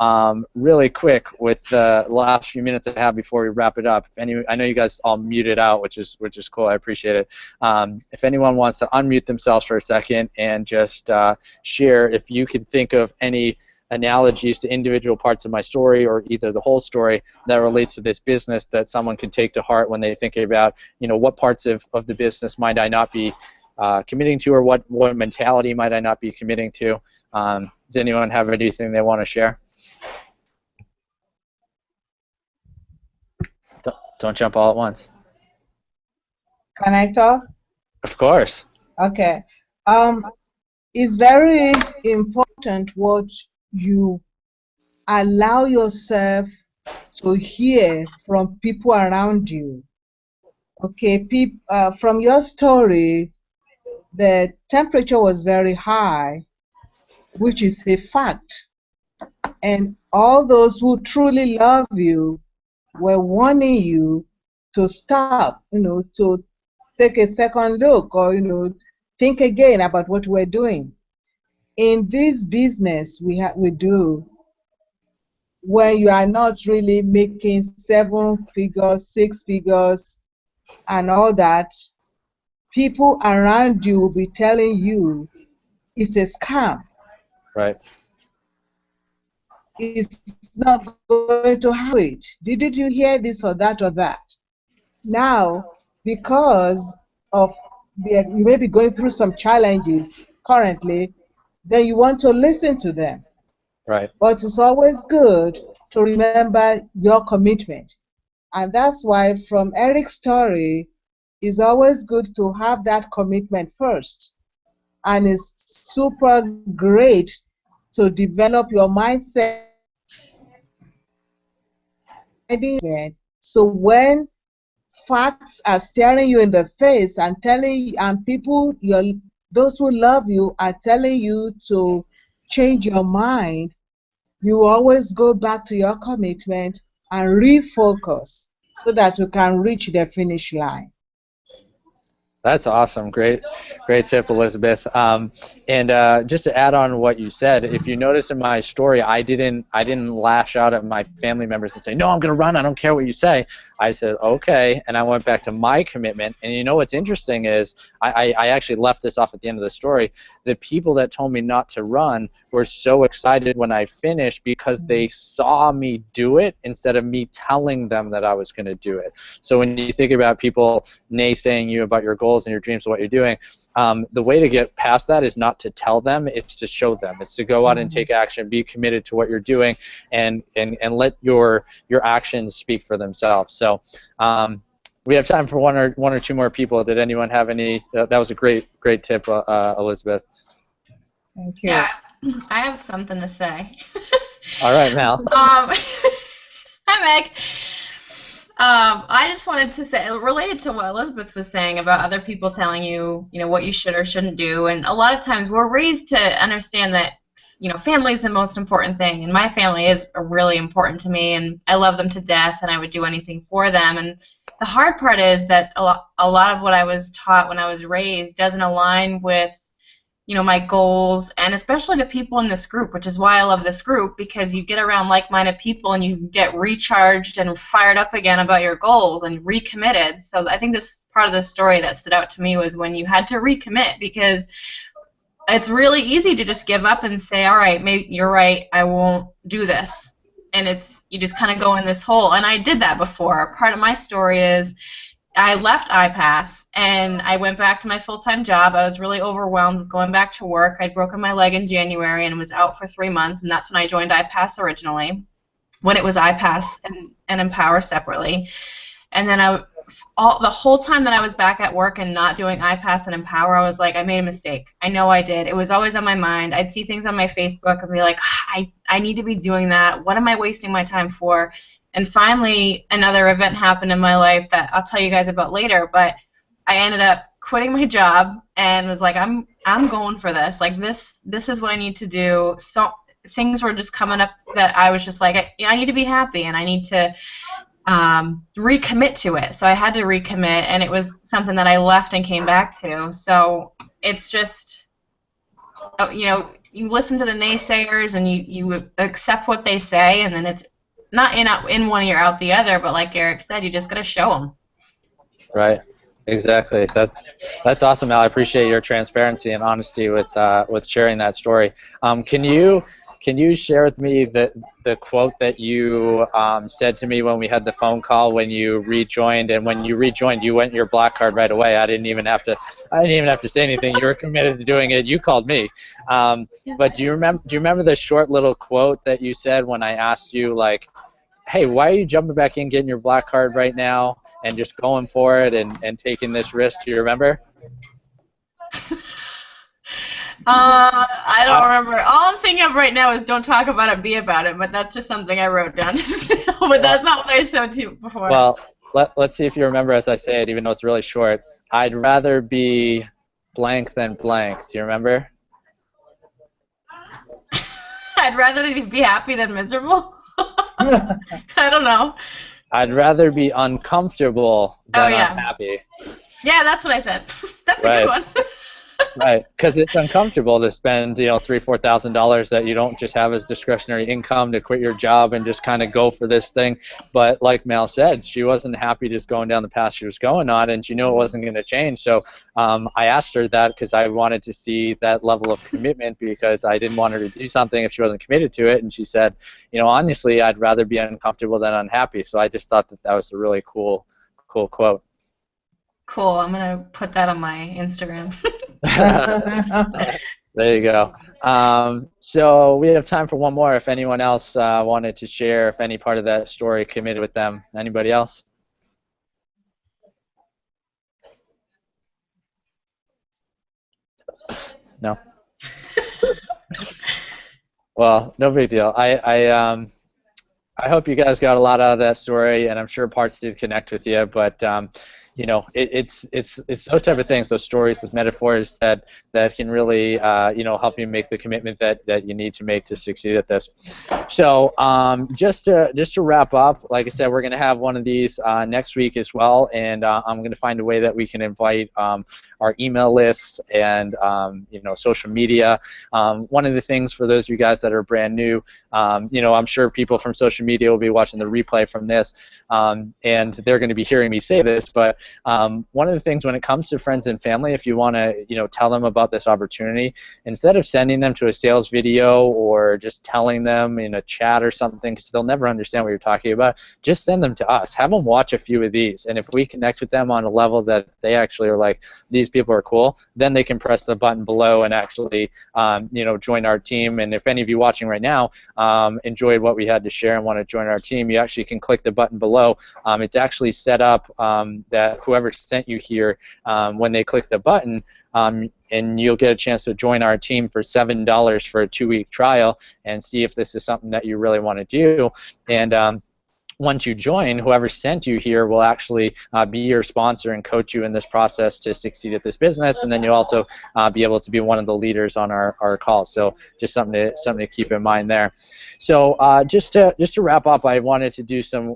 really quick, with the last few minutes I have before we wrap it up, I know you guys all muted out, which is cool. I appreciate it. If anyone wants to unmute themselves for a second and just share, if you can think of any analogies to individual parts of my story or either the whole story that relates to this business that someone can take to heart when they think about, what parts of the business might I not be committing to, or what mentality might I not be committing to. Does anyone have anything they want to share? Don't jump all at once. Can I talk? Of course. Okay. It's very important what you allow yourself to hear from people around you. Okay, from your story, the temperature was very high, which is a fact. And all those who truly love you were warning you to stop, to take a second look, or, think again about what we're doing. In this business we do, when you are not really making 7 figures, 6 figures, and all that, people around you will be telling you it's a scam. Right. It's not going to have it. Didn't you hear this or that or that? Now, because of you may be going through some challenges currently, then you want to listen to them. Right. But it's always good to remember your commitment. And that's why from Eric's story, it's always good to have that commitment first. And it's super great to develop your mindset. So when facts are staring you in the face and people, those who love you are telling you to change your mind, you always go back to your commitment and refocus so that you can reach the finish line. That's awesome. Great tip, Elizabeth. And just to add on what you said, if you notice in my story, I didn't lash out at my family members and say, no, I'm going to run. I don't care what you say. I said, okay, and I went back to my commitment. And what's interesting is I actually left this off at the end of the story. The people that told me not to run were so excited when I finished because they saw me do it instead of me telling them that I was going to do it. So when you think about people naysaying you about your goals and your dreams and what you're doing, the way to get past that is not to tell them, it's to show them. It's to go out and take action, be committed to what you're doing, and let your actions speak for themselves. So we have time for one or two more people. Did anyone have any? That was a great tip, Elizabeth. Thank you. Yeah, I have something to say. All right, Mel. Hi, Meg. I just wanted to say, related to what Elizabeth was saying about other people telling you, what you should or shouldn't do, and a lot of times we're raised to understand that, family is the most important thing, and my family is really important to me, and I love them to death, and I would do anything for them. And the hard part is that a lot of what I was taught when I was raised doesn't align with my goals, and especially the people in this group, which is why I love this group, because you get around like-minded people and you get recharged and fired up again about your goals and recommitted. So I think this part of the story that stood out to me was when you had to recommit, because it's really easy to just give up and say, all right, maybe you're right, I won't do this. And you just kind of go in this hole. And I did that before. Part of my story is I left iPass and I went back to my full-time job. I was really overwhelmed with going back to work. I'd broken my leg in January and was out for 3 months, and that's when I joined iPass originally, when it was iPass and Empower separately. And then the whole time that I was back at work and not doing iPass and Empower, I was like, I made a mistake. I know I did. It was always on my mind. I'd see things on my Facebook and be like, I need to be doing that. What am I wasting my time for? And finally, another event happened in my life that I'll tell you guys about later, but I ended up quitting my job and was like, I'm going for this. Like, this is what I need to do. So things were just coming up that I was just like, I need to be happy and I need to recommit to it. So I had to recommit, and it was something that I left and came back to. So it's just, you listen to the naysayers and you accept what they say, and then it's not in one ear out the other, but like Eric said, you just got to show them. Right. Exactly. That's awesome, Al. I appreciate your transparency and honesty with sharing that story. Can you share with me the quote that you said to me when we had the phone call when you rejoined? And when you rejoined, you went your black card right away. I didn't even have to say anything. You were committed to doing it. You called me. But do you remember the short little quote that you said when I asked you, like, hey, why are you jumping back in, getting your black card right now, and just going for it and taking this risk? Do you remember? I don't remember. All I'm thinking of right now is don't talk about it, be about it, but that's just something I wrote down. But that's not what I said to you before. Well, let's see if you remember as I say it, even though it's really short. I'd rather be blank than blank. Do you remember? I'd rather be happy than miserable. I don't know. I'd rather be uncomfortable than unhappy. Yeah, that's what I said. That's a good one. Right, because it's uncomfortable to spend, $3,000-$4,000 that you don't just have as discretionary income to quit your job and just kind of go for this thing. But like Mel said, she wasn't happy just going down the path she was going on, and she knew it wasn't going to change. So I asked her that because I wanted to see that level of commitment, because I didn't want her to do something if she wasn't committed to it. And she said, honestly, I'd rather be uncomfortable than unhappy. So I just thought that was a really cool quote. Cool. I'm going to put that on my Instagram. There you go. So we have time for one more. If anyone else wanted to share, if any part of that story committed with them. Anybody else? No? Well, no big deal. I hope you guys got a lot out of that story, and I'm sure parts did connect with you, but it's those type of things, those stories, those metaphors that can really help you make the commitment that you need to make to succeed at this. So just to wrap up, like I said, we're going to have one of these next week as well, and I'm going to find a way that we can invite our email lists and social media. One of the things for those of you guys that are brand new, I'm sure people from social media will be watching the replay from this, and they're going to be hearing me say this, but one of the things when it comes to friends and family, if you want to tell them about this opportunity, instead of sending them to a sales video or just telling them in a chat or something, because they'll never understand what you're talking about, just send them to us. Have them watch a few of these, and if we connect with them on a level that they actually are like, these people are cool, then they can press the button below and actually join our team. And if any of you watching right now enjoyed what we had to share and want to join our team, you actually can click the button below. It's actually set up that whoever sent you here, when they click the button, and you'll get a chance to join our team for $7 for a 2-week trial and see if this is something that you really want to do. And once you join, whoever sent you here will actually be your sponsor and coach you in this process to succeed at this business, and then you'll also be able to be one of the leaders on our calls. So just something to keep in mind there. So just to wrap up, I wanted to do some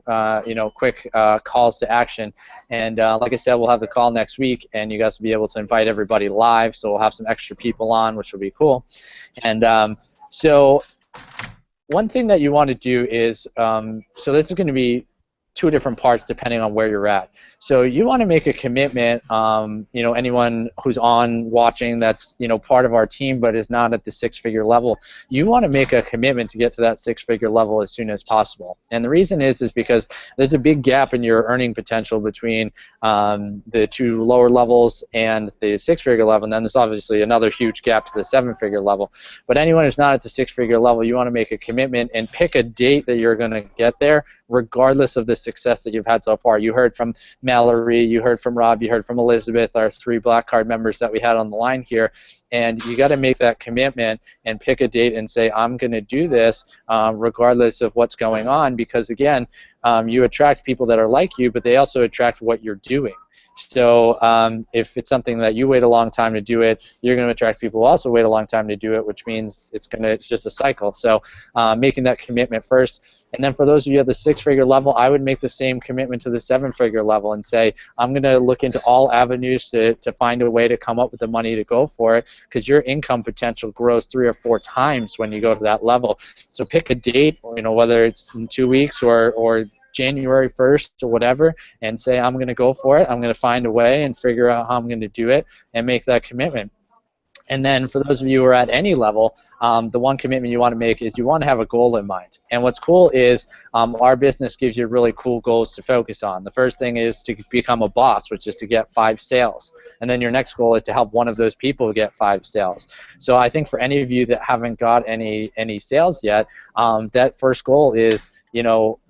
quick calls to action, and like I said, we'll have the call next week, and you guys will be able to invite everybody live. So we'll have some extra people on, which will be cool. And so one thing that you want to do is, so this is going to be two different parts depending on where you're at. So you want to make a commitment. You know, anyone who's on watching that's, you know, part of our team but is not at the six-figure level, you want to make a commitment to get to that six-figure level as soon as possible. And the reason is because there's a big gap in your earning potential between the two lower levels and the six-figure level, and then there's obviously another huge gap to the seven-figure level. But anyone who's not at the six-figure level, you want to make a commitment and pick a date that you're going to get there, regardless of the success that you've had so far. You heard from Mallory, you heard from Rob, you heard from Elizabeth, our 3 Black Card members that we had on the line here, and you got to make that commitment and pick a date and say, I'm going to do this regardless of what's going on, because again, you attract people that are like you, but they also attract what you're doing. So if it's something that you wait a long time to do it, you're going to attract people who also wait a long time to do it, which means it's just a cycle. So making that commitment first. And then for those of you at the six-figure level, I would make the same commitment to the seven-figure level and say, I'm going to look into all avenues to find a way to come up with the money to go for it, because your income potential grows 3 or 4 times when you go to that level. So pick a date, you know, whether it's in 2 weeks or January 1st or whatever, and say, I'm going to go for it. I'm going to find a way and figure out how I'm going to do it and make that commitment. And then for those of you who are at any level, the one commitment you want to make is you want to have a goal in mind. And what's cool is our business gives you really cool goals to focus on. The first thing is to become a boss, which is to get 5 sales. And then your next goal is to help one of those people get 5 sales. So I think for any of you that haven't got any sales yet, that first goal is, you know,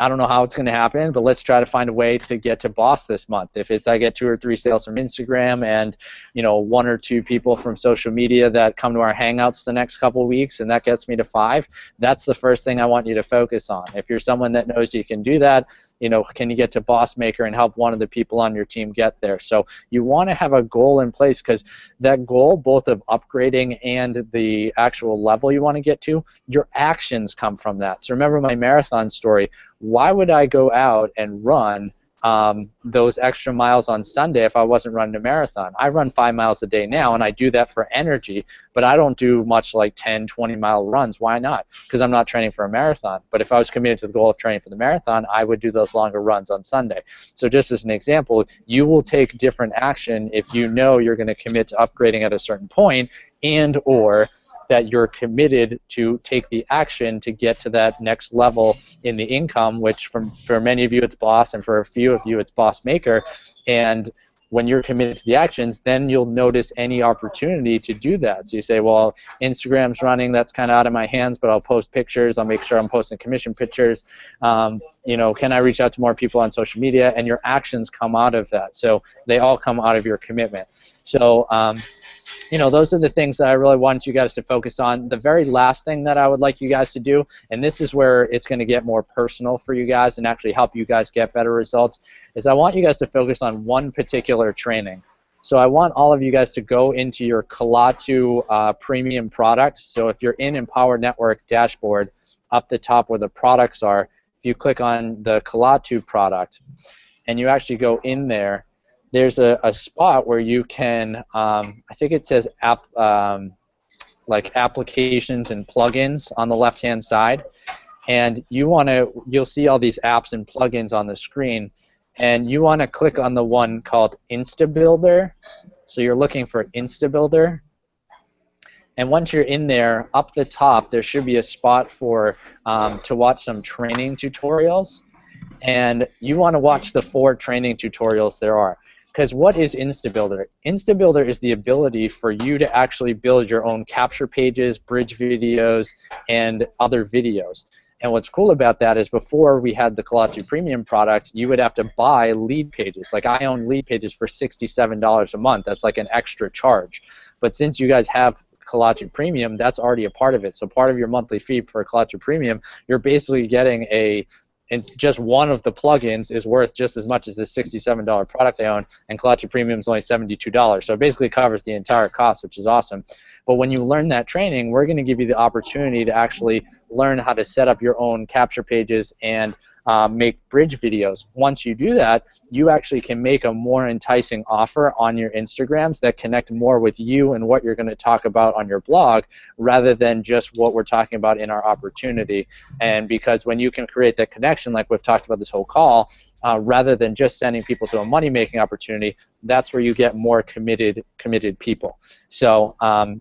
I don't know how it's going to happen, but let's try to find a way to get to boss this month. If it's I get 2 or 3 sales from Instagram and, you know, 1 or 2 people from social media that come to our hangouts the next couple of weeks, and that gets me to 5, that's the first thing I want you to focus on. If you're someone that knows you can do that, you know, can you get to Boss Maker and help one of the people on your team get there? So you want to have a goal in place, because that goal, both of upgrading and the actual level you want to get to, your actions come from that. So remember my marathon story. Why would I go out and run those extra miles on Sunday if I wasn't running a marathon? I run 5 miles a day now, and I do that for energy, but I don't do much like 10, 20-mile runs. Why not? Because I'm not training for a marathon. But if I was committed to the goal of training for the marathon, I would do those longer runs on Sunday. So just as an example, you will take different action if you know you're going to commit to upgrading at a certain point, and or that you're committed to take the action to get to that next level in the income, which for many of you it's boss, and for a few of you it's boss maker. And when you're committed to the actions, then you'll notice any opportunity to do that. So you say, well, Instagram's running, that's kind of out of my hands, but I'll post pictures, I'll make sure I'm posting commission pictures. You know, can I reach out to more people on social media? And your actions come out of that. So they all come out of your commitment. So you know, those are the things that I really want you guys to focus on. The very last thing that I would like you guys to do, and this is where it's going to get more personal for you guys and actually help you guys get better results, is I want you guys to focus on one particular training. So I want all of you guys to go into your Kalatu premium product. So if you're in Empower Network dashboard, up the top where the products are, if you click on the Kalatu product and you actually go in there, there's a spot where you can, I think it says like applications and plugins on the left-hand side, and you'll see all these apps and plugins on the screen, and you want to click on the one called InstaBuilder. So you're looking for InstaBuilder, and once you're in there, up the top there should be a spot for to watch some training tutorials, and you want to watch the 4 training tutorials there are. Because what is InstaBuilder? InstaBuilder is the ability for you to actually build your own capture pages, bridge videos, and other videos. And what's cool about that is before we had the Kalatu Premium product, you would have to buy lead pages. Like I own lead pages for $67 a month. That's like an extra charge. But since you guys have Kalatu Premium, that's already a part of it. So part of your monthly fee for Kalatu Premium, you're basically getting and just one of the plugins is worth just as much as the $67 product I own, and Kalatu Premium is only $72. So it basically covers the entire cost, which is awesome. But when you learn that training, we're going to give you the opportunity to actually learn how to set up your own capture pages and make bridge videos. Once you do that, you actually can make a more enticing offer on your Instagrams that connect more with you and what you're going to talk about on your blog, rather than just what we're talking about in our opportunity. And because when you can create that connection, like we've talked about this whole call, rather than just sending people to a money-making opportunity, that's where you get more committed people. So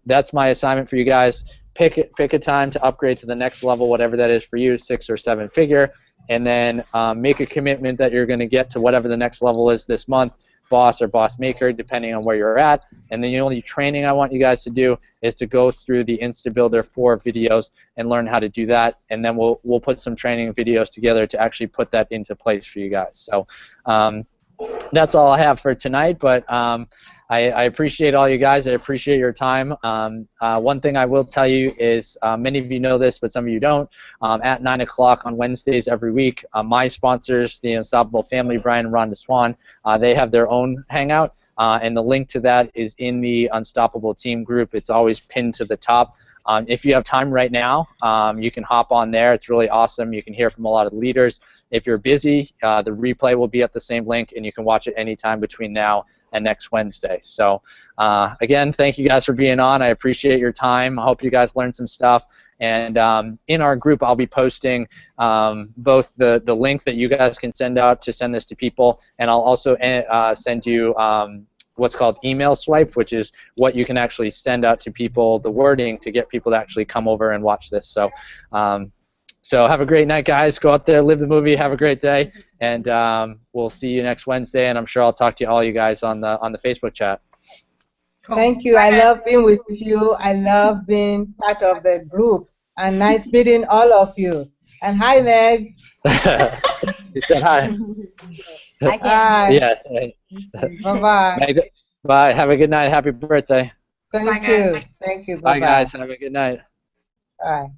that's my assignment for you guys. Pick a time to upgrade to the next level, whatever that is for you, 6 or 7 figure, and then make a commitment that you're going to get to whatever the next level is this month, boss or boss maker, depending on where you're at. And then the only training I want you guys to do is to go through the InstaBuilder 4 videos and learn how to do that, and then we'll put some training videos together to actually put that into place for you guys. So that's all I have for tonight, but I appreciate all you guys. I appreciate your time. One thing I will tell you is, many of you know this, but some of you don't, at 9 o'clock on Wednesdays every week, my sponsors, the Unstoppable Family, Brian and Rhonda Swan, they have their own hangout, and the link to that is in the Unstoppable Team group. It's always pinned to the top. If you have time right now, you can hop on there. It's really awesome. You can hear from a lot of leaders. If you're busy, the replay will be at the same link, and you can watch it anytime between now and next Wednesday. So again, thank you guys for being on. I appreciate your time. I hope you guys learned some stuff. And in our group, I'll be posting both the link that you guys can send out to send this to people, and I'll also send you what's called email swipe, which is what you can actually send out to people, the wording, to get people to actually come over and watch this. So so have a great night, guys. Go out there, live the movie, have a great day, and we'll see you next Wednesday, and I'm sure I'll talk to all you guys on the Facebook chat. Thank you. I love being with you. I love being part of the group, and nice meeting all of you. And hi, Meg. You said hi. Hi. Yeah. Bye-bye. Bye. Have a good night. Happy birthday. Thank you. Thank you. Bye, Bye-bye. guys. Have a good night. Bye.